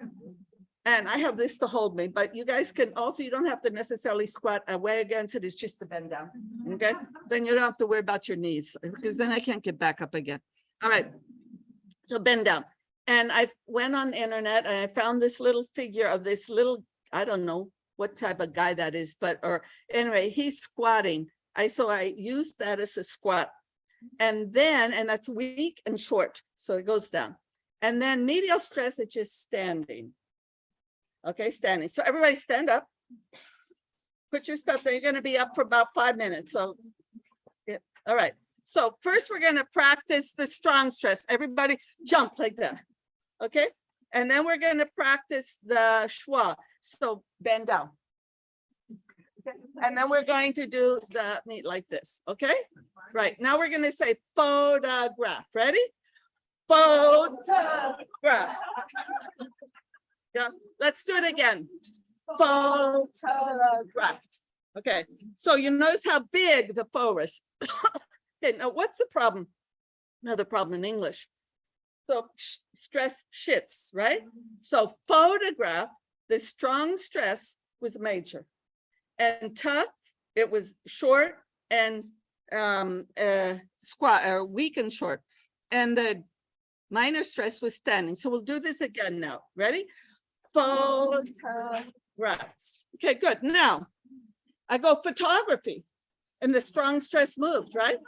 And I have this to hold me, but you guys can also, you don't have to necessarily squat away against it, it's just to bend down, okay? Then you don't have to worry about your knees, because then I can't get back up again. All right, so bend down. And I went on the internet and I found this little figure of this little, I don't know what type of guy that is, but, or anyway, he's squatting. So I used that as a squat. And that's weak and short, so it goes down. And then medial stress, it's just standing. Okay, standing. So everybody stand up. Put your stuff there. You're gonna be up for about 5 minutes. So, yeah. All right. So first we're gonna practice the strong stress. Everybody jump like that. Okay. And then we're gonna practice the schwa. So bend down. Okay. And then we're going to do the knee like this. Okay. Right. Now we're gonna say photograph. Ready? Photograph. Yeah. Let's do it again. Photograph. Okay. So you notice how big the faux is. Okay. Now what's the problem? Another problem in English. So stress shifts, right? So photograph, the strong stress was major. And tuck, it was short and squat or weak and short. And the minor stress was standing. So we'll do this again now. Ready? Photograph. Okay, good. Now I go photography and the strong stress moved, right?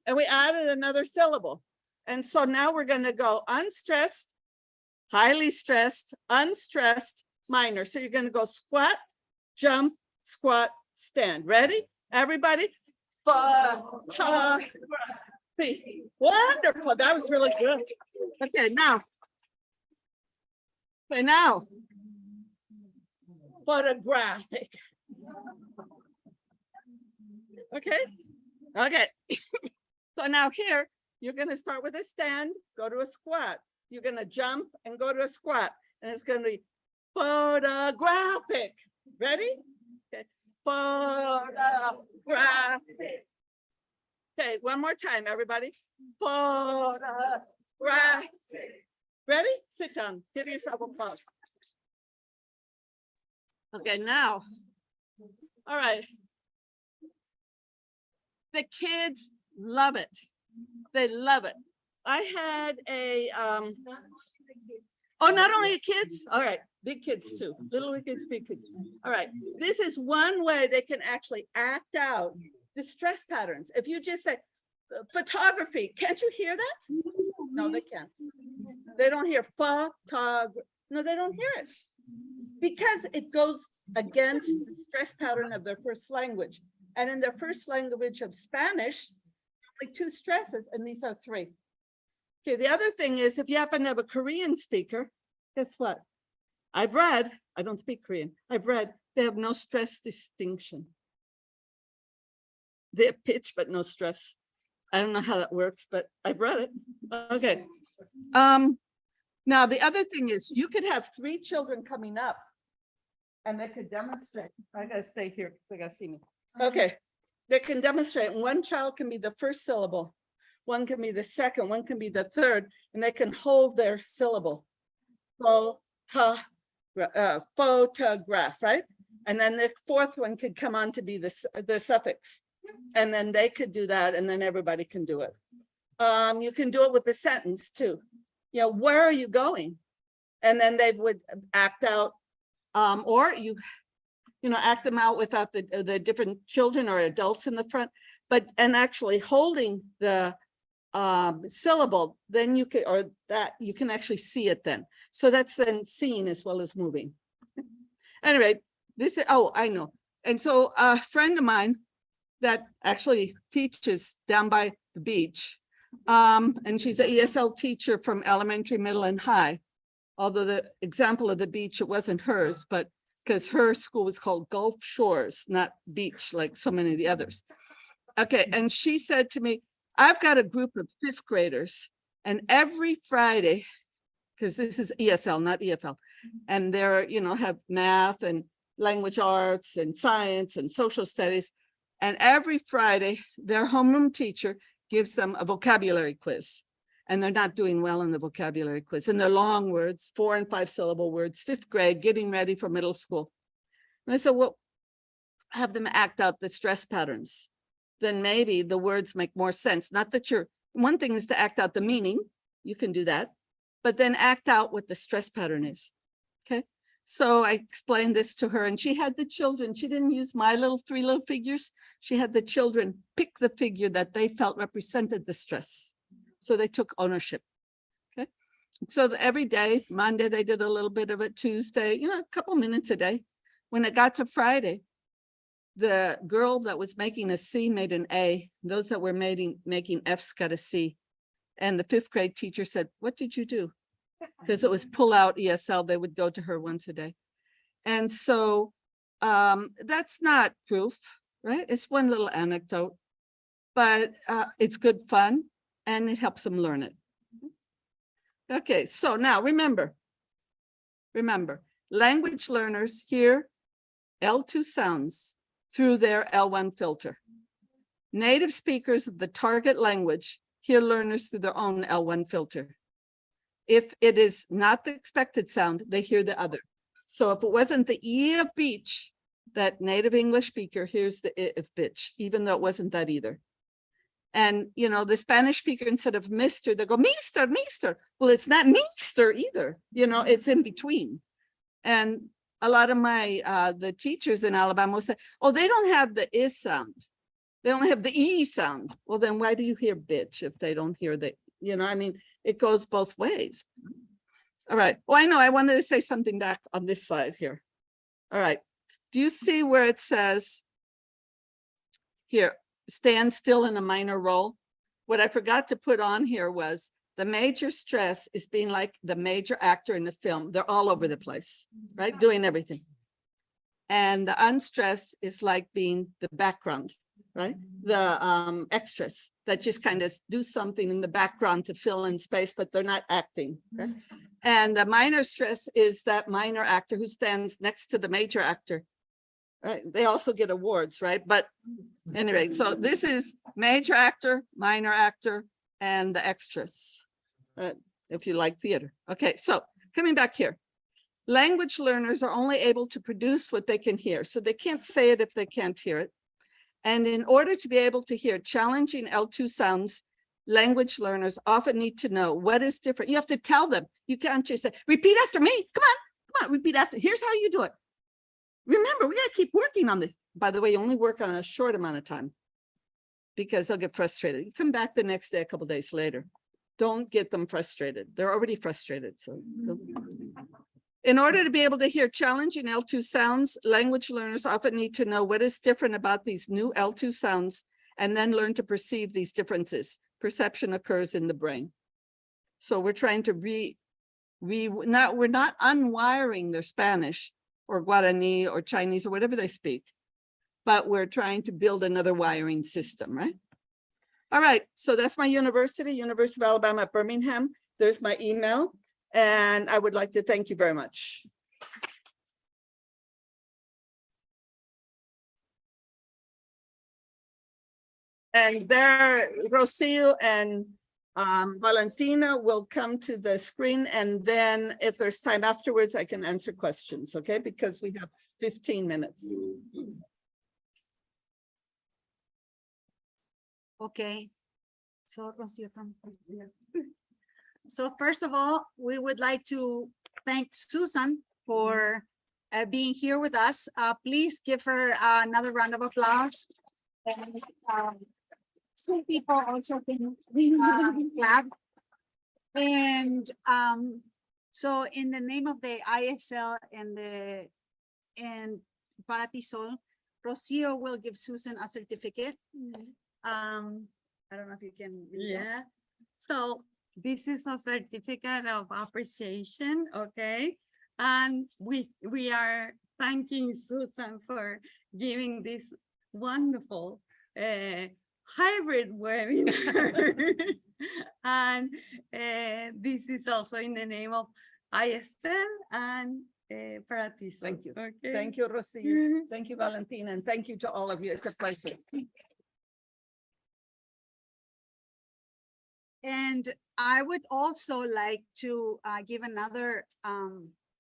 And we added another syllable. And so now we're going to go unstressed, highly stressed, unstressed, minor. So you're going to go squat, jump, squat, stand. Ready? Everybody? Photography. Wonderful. That was really good. Okay, now. Okay, now. Photographic. Okay. Okay. So now here, you're going to start with a stand, go to a squat. You're going to jump and go to a squat. And it's going to be photographic. Ready? Okay. Photographic. Okay, one more time, everybody. Photograph. Ready? Sit down. Give yourself applause. Okay, now. All right. The kids love it. They love it. I had a oh, not only kids, all right, big kids too, little kids, big kids. All right, this is one way they can actually act out the stress patterns. If you just say photography, can't you hear that? No, they can't. They don't hear photography. No, they don't hear it because it goes against the stress pattern of their first language. And in their first language of Spanish, like 2 stresses, and these are 3. Okay, the other thing is if you happen to have a Korean speaker, guess what? I've read, I don't speak Korean, I've read they have no stress distinction. They have pitch, but no stress. I don't know how that works, but I've read it. Okay. Now the other thing is you could have 3 children coming up and they could demonstrate. I gotta stay here because they gotta see me. Okay, they can demonstrate. And one child can be the first syllable. One can be the second, one can be the third, and they can hold their syllable. Photograph, right? And then the 4th one could come on to be the suffix. And then they could do that, and then everybody can do it. You can do it with the sentence too. You know, where are you going? And then they would act out, or you know, act them out without the different children or adults in the front, and actually holding the syllable, then you can, or that you can actually see it then. So that's then seen as well as moving. Anyway, this is, oh, I know. And so a friend of mine that actually teaches down by the beach, and she's an ESL teacher from elementary, middle, and high. Although the example of the beach, it wasn't hers, but because her school was called Gulf Shores, not beach like so many of the others. Okay, and she said to me, I've got a group of 5th graders, and every Friday, because this is ESL, not EFL, and they're, you know, have math and language arts and science and social studies. And every Friday, their homeroom teacher gives them a vocabulary quiz. And they're not doing well in the vocabulary quiz. And they're long words, 4 and 5 syllable words, 5th grade, getting ready for middle school. And I said, well, have them act out the stress patterns. Then maybe the words make more sense. Not that one thing is to act out the meaning, you can do that, but then act out what the stress pattern is, okay? So I explained this to her and she had the children, she didn't use my 3 little figures. She had the children pick the figure that they felt represented the stress. So they took ownership, okay? So every day, Monday, they did a little bit of it, Tuesday, you know, a couple minutes a day. When it got to Friday, the girl that was making a C made an A. Those that were making Fs got a C. And the 5th grade teacher said, what did you do? Because it was pull out ESL, they would go to her once a day. And so that's not proof, right? It's one little anecdote, but it's good fun and it helps them learn it. Okay, so now remember, language learners hear L2 sounds through their L1 filter. Native speakers of the target language hear learners through their own L1 filter. If it is not the expected sound, they hear the other. So if it wasn't the E of beach, that native English speaker hears the I of bitch, even though it wasn't that either. And, you know, the Spanish speaker, instead of Mr., they go, Mister, Mister. Well, it's not Mister either. You know, it's in between. And a lot of my, the teachers in Alabama will say, oh, they don't have the I sound. They only have the E sound. Well, then why do you hear bitch if they don't hear the, you know, I mean, it goes both ways. All right. Well, I know I wanted to say something back on this side here. All right. Do you see where it says here, stand still in a minor role? What I forgot to put on here was the major stress is being like the major actor in the film. They're all over the place, right? Doing everything. And the unstressed is like being the background, right? The extras that just kind of do something in the background to fill in space, but they're not acting, right? And the minor stress is that minor actor who stands next to the major actor Right, they also get awards, right? But anyway, so this is major actor, minor actor, and the extras. If you like theater. Okay, so coming back here. Language learners are only able to produce what they can hear, so they can't say it if they can't hear it. And in order to be able to hear challenging L2 sounds, language learners often need to know what is different. You have to tell them. You can't just say, repeat after me. Come on, repeat after. Here's how you do it. Remember, we got to keep working on this. By the way, you only work on a short amount of time because they'll get frustrated. You come back the next day, a couple days later. Don't get them frustrated. They're already frustrated. So in order to be able to hear challenging L2 sounds, language learners often need to know what is different about these new L2 sounds and then learn to perceive these differences. Perception occurs in the brain. So we're trying to we're not unwiring their Spanish or Guarani or Chinese or whatever they speak, but we're trying to build another wiring system, right? All right, so that's my university, University of Alabama at Birmingham. There's my email, and I would like to thank you very much. And there, Rocio and Valentina will come to the screen, and then if there's time afterwards, I can answer questions, okay? Because we have 15 minutes. Okay. So, Rocio, come here. So first of all, we would like to thank Susan for being here with us. Please give her another round of applause. And, some people also can clap. And so in the name of the ISL and Paratisol, Rocio will give Susan a certificate. I don't know if you can read that. Yeah. So this is a certificate of appreciation, okay? And we are thanking Susan for giving this wonderful hybrid webinar. And this is also in the name of ISL and Paratisol. Thank you. Okay. Thank you, Rocio. Thank you, Valentina, and thank you to all of you. It's a pleasure. And I would also like to give another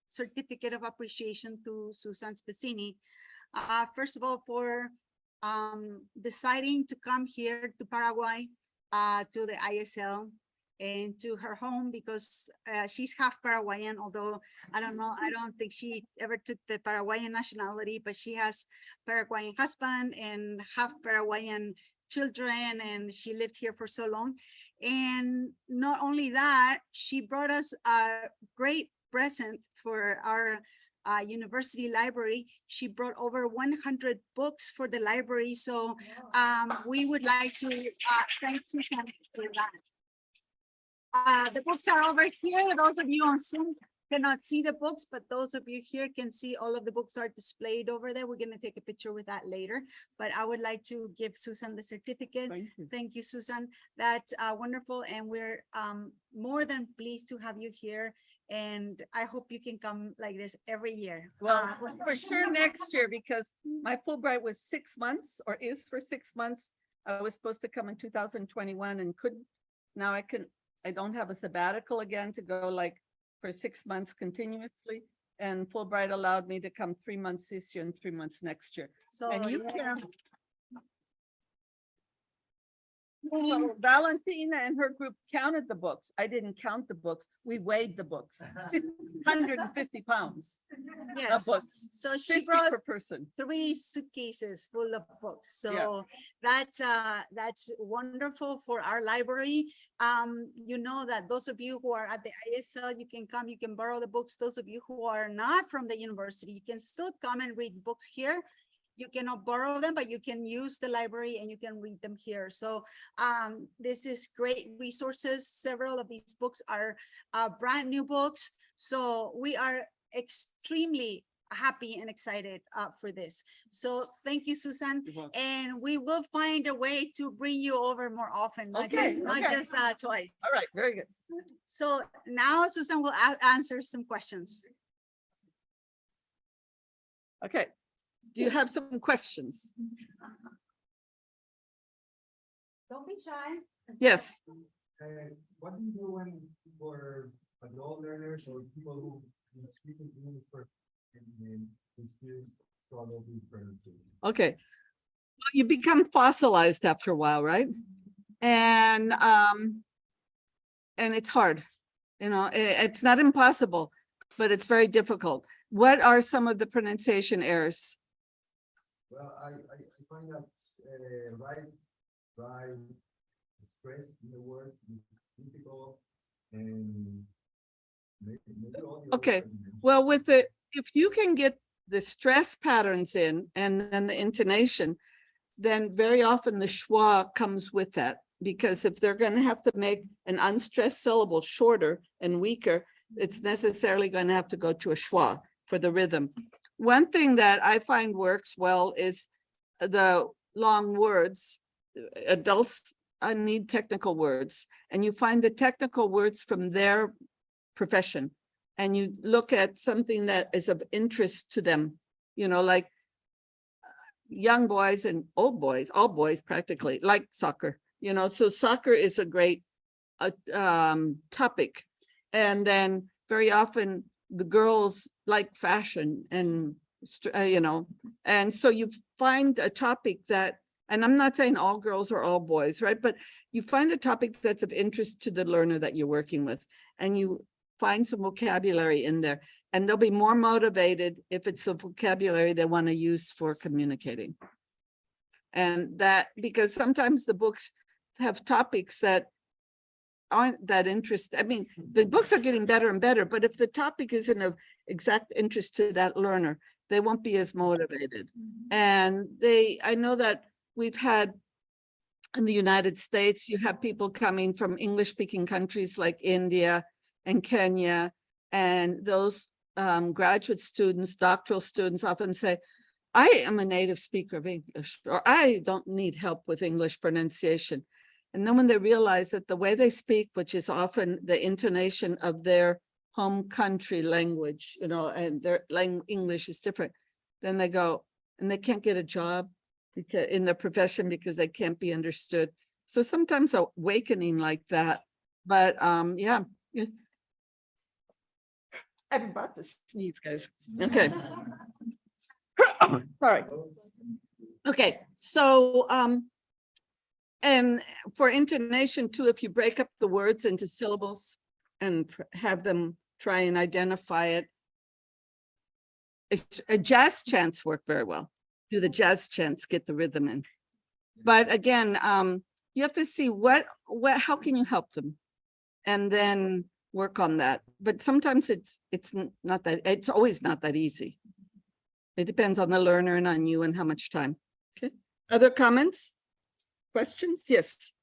certificate of appreciation to Susan Spezzini. First of all, for deciding to come here to Paraguay, to the ISL and to her home, because she's half Paraguayan, although I don't think she ever took the Paraguayan nationality, but she has Paraguayan husband and half Paraguayan children, and she lived here for so long. And not only that, she brought us a great present for our university library. She brought over 100 books for the library. So we would like to thank Susan for that. The books are over here. Those of you on Zoom cannot see the books, but those of you here can see all of the books are displayed over there. We're going to take a picture with that later, but I would like to give Susan the certificate. Thank you, Susan. That's wonderful. And we're more than pleased to have you here. And I hope you can come like this every year. Well, for sure next year, because my Fulbright was 6 months or is for 6 months. I was supposed to come in 2021 and couldn't. Now I don't have a sabbatical again to go like for 6 months continuously. And Fulbright allowed me to come 3 months this year and 3 months next year. So And you yeah. can. Well, Valentina and her group counted the books. I didn't count the books. We weighed the books. 150 pounds of Yes. books. So she 50 brought per person. 3 suitcases full of books. So Yeah. that's wonderful for our library. You know that those of you who are at the ISL, you can come, you can borrow the books. Those of you who are not from the university, you can still come and read books here. You cannot borrow them, but you can use the library and you can read them here. So this is great resources. Several of these books are brand new books. So we are extremely happy and excited for this. So thank you, Susan. And we will find a way to bring you over more often, not just twice. All right, very good. So now Susan will answer some questions. Okay. Do you have some questions? Don't be shy. Yes. What do you do when for adult learners or people who speak English first and still struggle with pronunciation? Okay. Well, you become fossilized after a while, right? And it's hard. You know, it's not impossible, but it's very difficult. What are some of the pronunciation errors? Well, I find that right stress in the words is difficult and maybe all the Okay. other- Well, with it, if you can get the stress patterns in and then the intonation, then very often the schwa comes with that. Because if they're going to have to make an unstressed syllable shorter and weaker, it's necessarily going to have to go to a schwa for the rhythm. One thing that I find works well is the long words. Adults need technical words, and you find the technical words from their profession, and you look at something that is of interest to them, you know, like young boys and old boys, all boys practically like soccer, you know, so soccer is a great topic. And then very often the girls like fashion and, you know, and so you find a topic that, and I'm not saying all girls or all boys, right? But you find a topic that's of interest to the learner that you're working with, and you find some vocabulary in there, and they'll be more motivated if it's a vocabulary they want to use for communicating. And that, because sometimes the books have topics that aren't that interesting. I mean, the books are getting better and better, but if the topic isn't of exact interest to that learner, they won't be as motivated. And I know that we've had in the United States, you have people coming from English speaking countries like India and Kenya, and those graduate students, doctoral students often say, I am a native speaker of English, or I don't need help with English pronunciation. And then when they realize that the way they speak, which is often the intonation of their home country language, you know, and their English is different, then they go, and they can't get a job because in their profession because they can't be understood. So sometimes awakening like that, but yeah. I'm about to sneeze, guys. Okay. Sorry. Okay, so and for intonation too, if you break up the words into syllables and have them try and identify it, a jazz chants work very well. Do the jazz chants get the rhythm in? But again, you have to see how can you help them, and then work on that. But sometimes it's not that, it's always not that easy. It depends on the learner and on you and how much time. Okay. Other comments? Questions? Yes.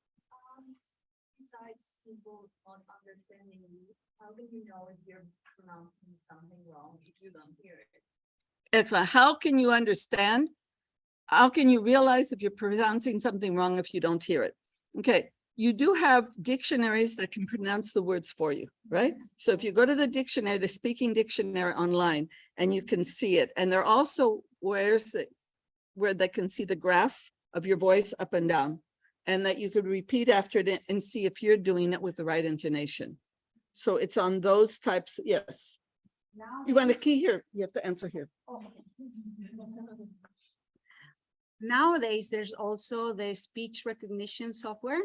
Besides people on understanding you, how do you know if you're pronouncing something wrong if you don't hear it? Excellent. How can you understand? How can you realize if you're pronouncing something wrong if you don't hear it? Okay. You do have dictionaries that can pronounce the words for you, right? So if you go to the dictionary, the speaking dictionary online, and you can see it. And there are also where they can see the graph of your voice up and down, and that you could repeat after it and see if you're doing it with the right intonation. So it's on those types. Yes. You want a key here? You have to answer here. Nowadays, there's also the speech recognition software,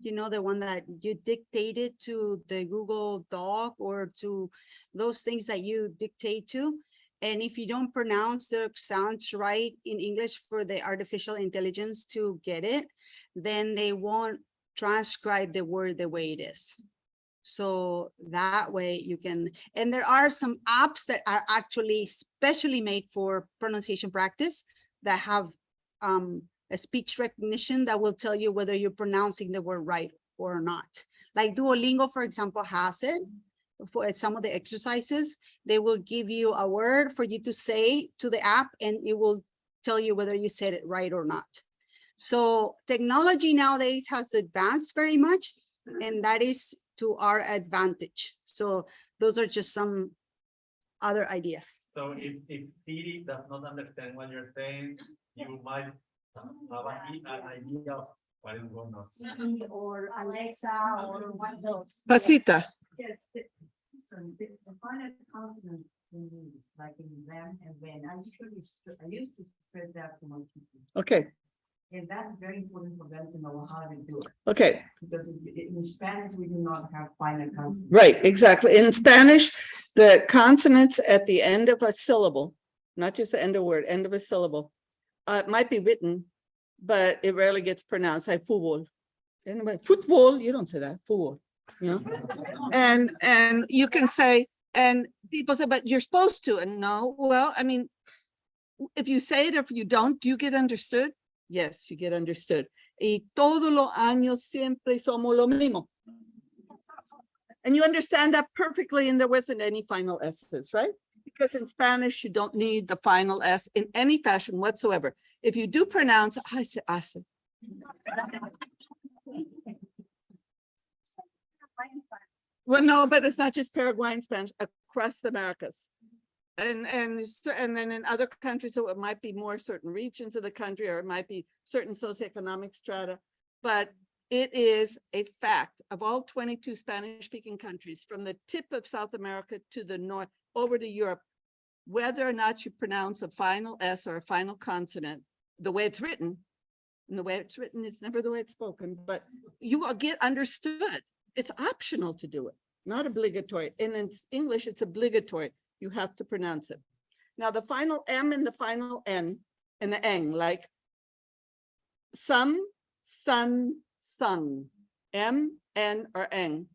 you know, the one that you dictated to the Google Doc or to those things that you dictate to. And if you don't pronounce the sounds right in English for the artificial intelligence to get it, then they won't transcribe the word the way it is. So that way you can, and there are some apps that are actually specially made for pronunciation practice that have a speech recognition that will tell you whether you're pronouncing the word right or not. Like Duolingo, for example, has it for some of the exercises. They will give you a word for you to say to the app, and it will tell you whether you said it right or not. So technology nowadays has advanced very much, and that is to our advantage. So those are just some other ideas. So if Siri does not understand what you're saying, you might have an idea of what is going on. Siri or Alexa or one of those. Pasita. Yes, the final consonant in like in them and when I used to spread that to my people. Okay, And that's very important for them to know how to do it. okay, Because in Spanish, we do not have final consonants. right, exactly. In Spanish, the consonants at the end of a syllable, not just the end of a word, end of a syllable, it might be written, but it rarely gets pronounced, like fútbol. Anyway, football, you don't say that, fútbol, you know? And you can say, and people say, but you're supposed to, and no, well, I mean, if you say it, or if you don't, do you get understood? Yes, you get understood. Y todos los años siempre somos lo mismo. And you understand that perfectly, and there wasn't any final S's, right? Because in Spanish, you don't need the final S in any fashion whatsoever. If you do pronounce, hace. Well, no, but it's not just Paraguayan Spanish, across the Americas. And then in other countries, so it might be more certain regions of the country, or it might be certain socioeconomic strata. But it is a fact of all 22 Spanish-speaking countries, from the tip of South America to the north, over to Europe, whether or not you pronounce a final S or a final consonant, the way it's written, and the way it's written is never the way it's spoken, but you will get understood. It's optional to do it, not obligatory. And in English, it's obligatory. You have to pronounce it. Now, the final M and the final N and the eng, like some, sun, sun, M, N, or eng,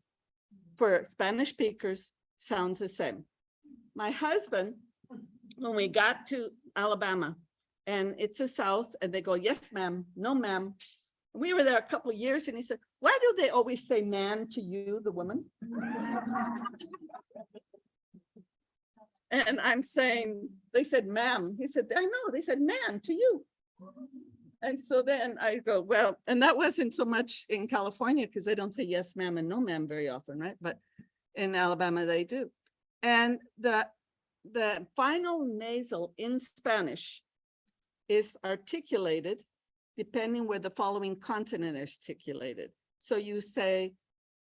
for Spanish speakers sounds the same. My husband, when we got to Alabama, and it's the South, and they go, yes, ma'am, no, ma'am. We were there a couple of years, and he said, why do they always say man to you, the woman? And I'm saying, they said, ma'am. He said, I know, they said, man to you. And so then I go, well, and that wasn't so much in California, because they don't say yes, ma'am, and no, ma'am very often, right? But in Alabama, they do. And the final nasal in Spanish is articulated depending where the following consonant is articulated. So you say,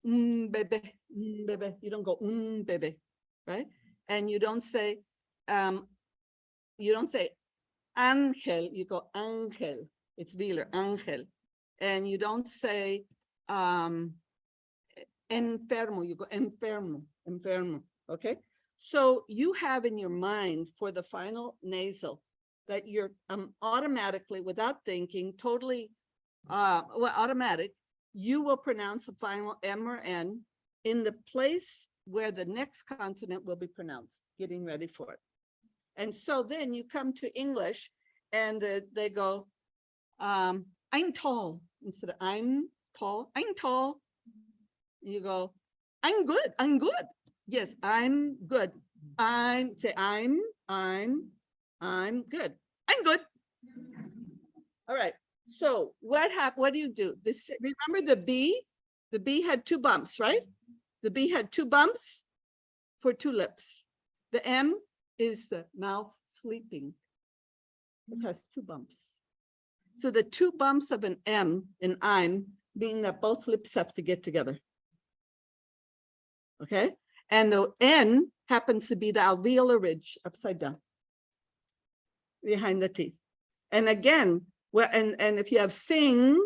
bebe, bebe. You don't go, bebe, right? And you don't say angel, you go angel. It's Wheeler, angel. And you don't say enfermo, you go enfermo, enfermo, okay? So you have in your mind for the final nasal that you're automatically, without thinking, totally, automatic, you will pronounce the final M or N in the place where the next consonant will be pronounced, getting ready for it. And so then you come to English and they go, I'm tall, instead of I'm tall, I'm tall. You go, I'm good, I'm good. Yes, I'm good. I'm good. I'm good. All right. So what do you do? This, remember the B? The B had two bumps, right? The B had two bumps for two lips. The M is the mouth sleeping. It has two bumps. So the two bumps of an M in I'm mean that both lips have to get together. Okay? And the N happens to be the alveolar ridge upside down behind the teeth. And again, well, and if you have sing,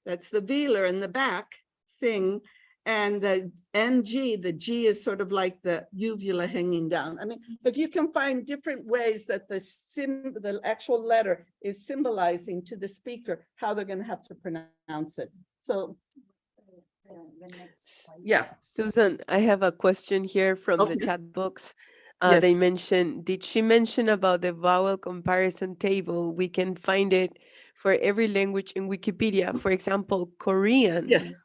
that's the velar in the back, sing, and the NG, the G is sort of like the uvula hanging down. I mean, if you can find different ways that the actual letter is symbolizing to the speaker how they're going to have to pronounce it. So, yeah. Susan, I have a question here from the Okay. chat box. Yes. They mentioned, did she mention about the vowel comparison table? We can find it for every language in Wikipedia. For example, Korean. Yes.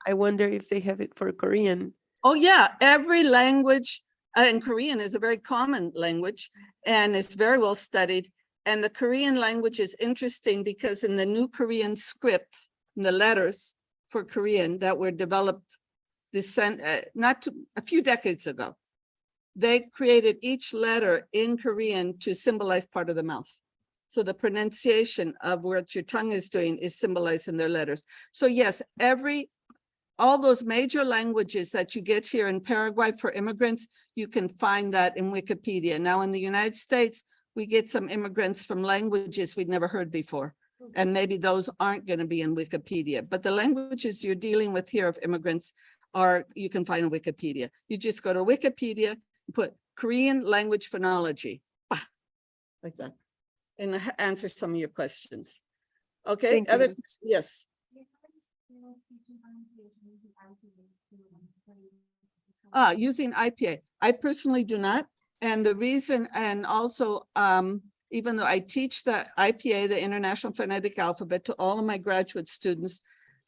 I wonder if they have it for Korean. Oh, yeah. Every language, and Korean is a very common language and it's very well studied. And the Korean language is interesting because in the new Korean script, in the letters for Korean that were developed a few decades ago, they created each letter in Korean to symbolize part of the mouth. So the pronunciation of what your tongue is doing is symbolized in their letters. So yes, all those major languages that you get here in Paraguay for immigrants, you can find that in Wikipedia. Now in the United States, we get some immigrants from languages we'd never heard before. And maybe those aren't going to be in Wikipedia, but the languages you're dealing with here of immigrants you can find in Wikipedia. You just go to Wikipedia, put Korean language phonology, like that, and answer some of your questions. Okay, Thank you. yes. Using IPA. I personally do not. And the reason, and also, even though I teach the IPA, the International Phonetic Alphabet, to all of my graduate students,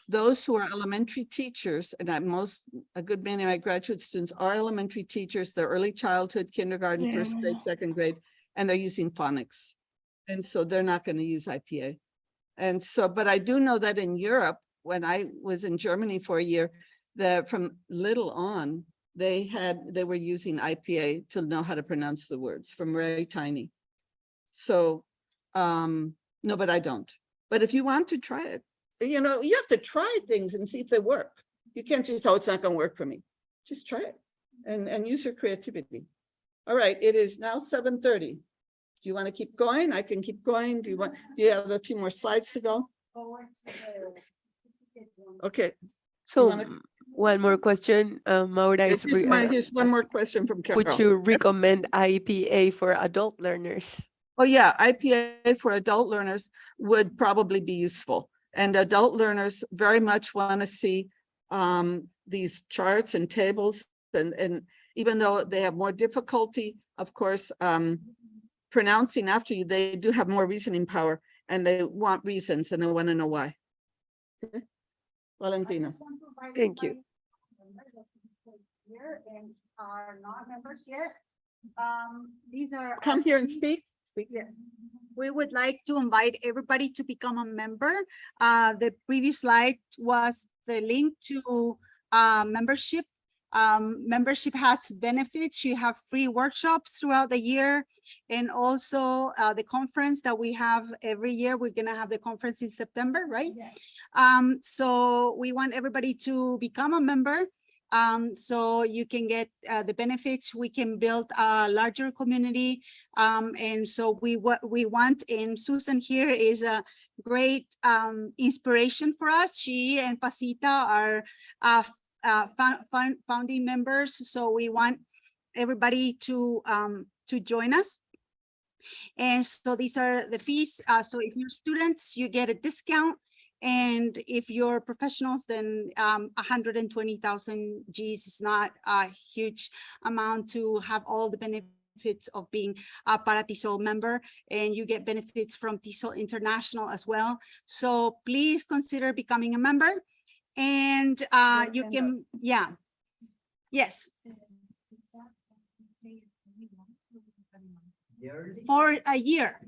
those who are elementary teachers, and a good many of my graduate students are elementary teachers, they're early childhood, kindergarten, first grade, second grade, and they're using phonics. And so they're not going to use IPA. And so, but I do know that in Europe, when I was in Germany for a year, that from little on, they were using IPA to know how to pronounce the words from very tiny. So, no, but I don't. But if you want to try it, you know, you have to try things and see if they work. You can't just, oh, it's not going to work for me. Just try it and use your creativity. All right, it is now 7:30. Do you want to keep going? I can keep going. Do you have a few more slides to go? Okay. So wanna- one more question, Maura, is Here's one more question from Carol. would you Yes? recommend IPA for adult learners? Oh, yeah, IPA for adult learners would probably be useful. And adult learners very much want to see these charts and tables. And even though they have more difficulty, of course, pronouncing after you, they do have more reasoning power and they want reasons and they want to know why. Okay. Valentina. Thank you. Here and are not members yet. These are. Come here and speak. Speak. Yes, we would like to invite everybody to become a member. The previous slide was the link to membership. Membership has benefits. You have free workshops throughout the year. And also the conference that we have every year, we're gonna have the conference in September, right? Yes. So we want everybody to become a member. So you can get the benefits, we can build a larger community. And so we want, and Susan here is a great inspiration for us. She and Pasita are founding members. So we want everybody to join us. And so these are the fees. So if you're students, you get a discount. And if you're professionals, then 120,000 Gs is not a huge amount to have all the benefits of being a Para TESOL member, and you get benefits from TESOL International as well. So please consider becoming a member, and you can, yeah, yes. For a year.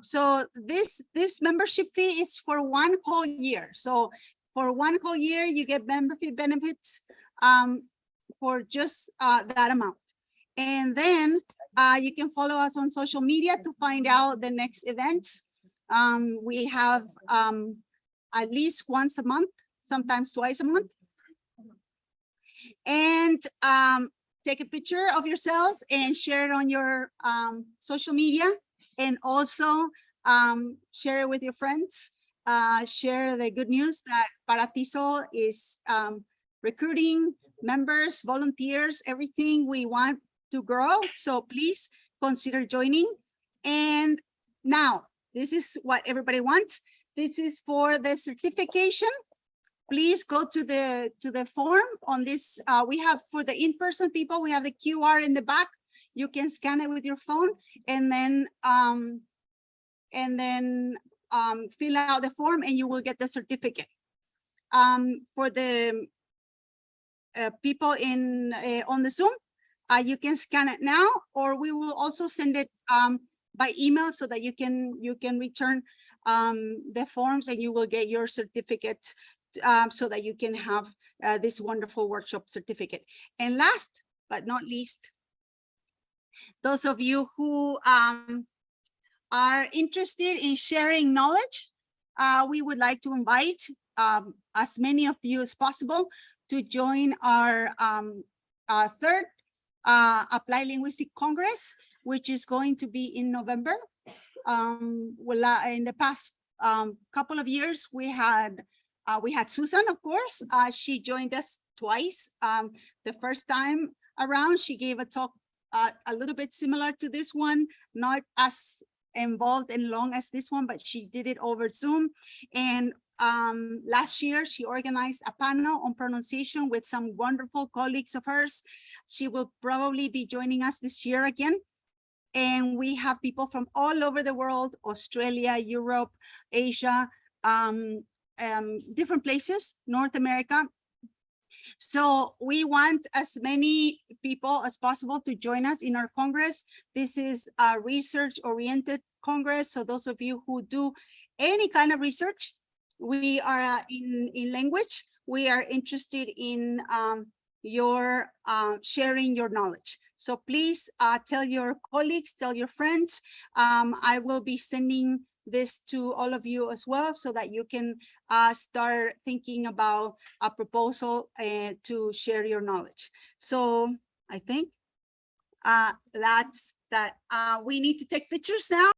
So this membership fee is for 1 whole year. So for 1 whole year, you get membership benefits for just that amount. And then you can follow us on social media to find out the next events. We have at least once a month, sometimes twice a month. And take a picture of yourselves and share it on your social media, and also share it with your friends. Share the good news that Para TESOL is recruiting members, volunteers, everything we want to grow. So please consider joining. And now, this is what everybody wants. This is for the certification. Please go to the form on this. We have for the in-person people, we have the QR in the back. You can scan it with your phone and then fill out the form and you will get the certificate. For the people in on the Zoom, you can scan it now, or we will also send it by email so that you can return the forms and you will get your certificate. So that you can have this wonderful workshop certificate. And last but not least, Those of you who are interested in sharing knowledge, we would like to invite as many of you as possible to join our third Applied Linguistic Congress, which is going to be in November. In the past couple of years, we had Susan, of course. She joined us twice. The first time around, she gave a talk a little bit similar to this one, not as involved and long as this one, but she did it over Zoom. And last year, she organized a panel on pronunciation with some wonderful colleagues of hers. She will probably be joining us this year again. And we have people from all over the world, Australia, Europe, Asia, different places, North America. So we want as many people as possible to join us in our Congress. This is a research-oriented Congress. So those of you who do any kind of research, we are in language. We are interested in your sharing your knowledge. So please tell your colleagues, tell your friends. I will be sending this to all of you as well, so that you can start thinking about a proposal to share your knowledge. So I think that's that. We need to take pictures now.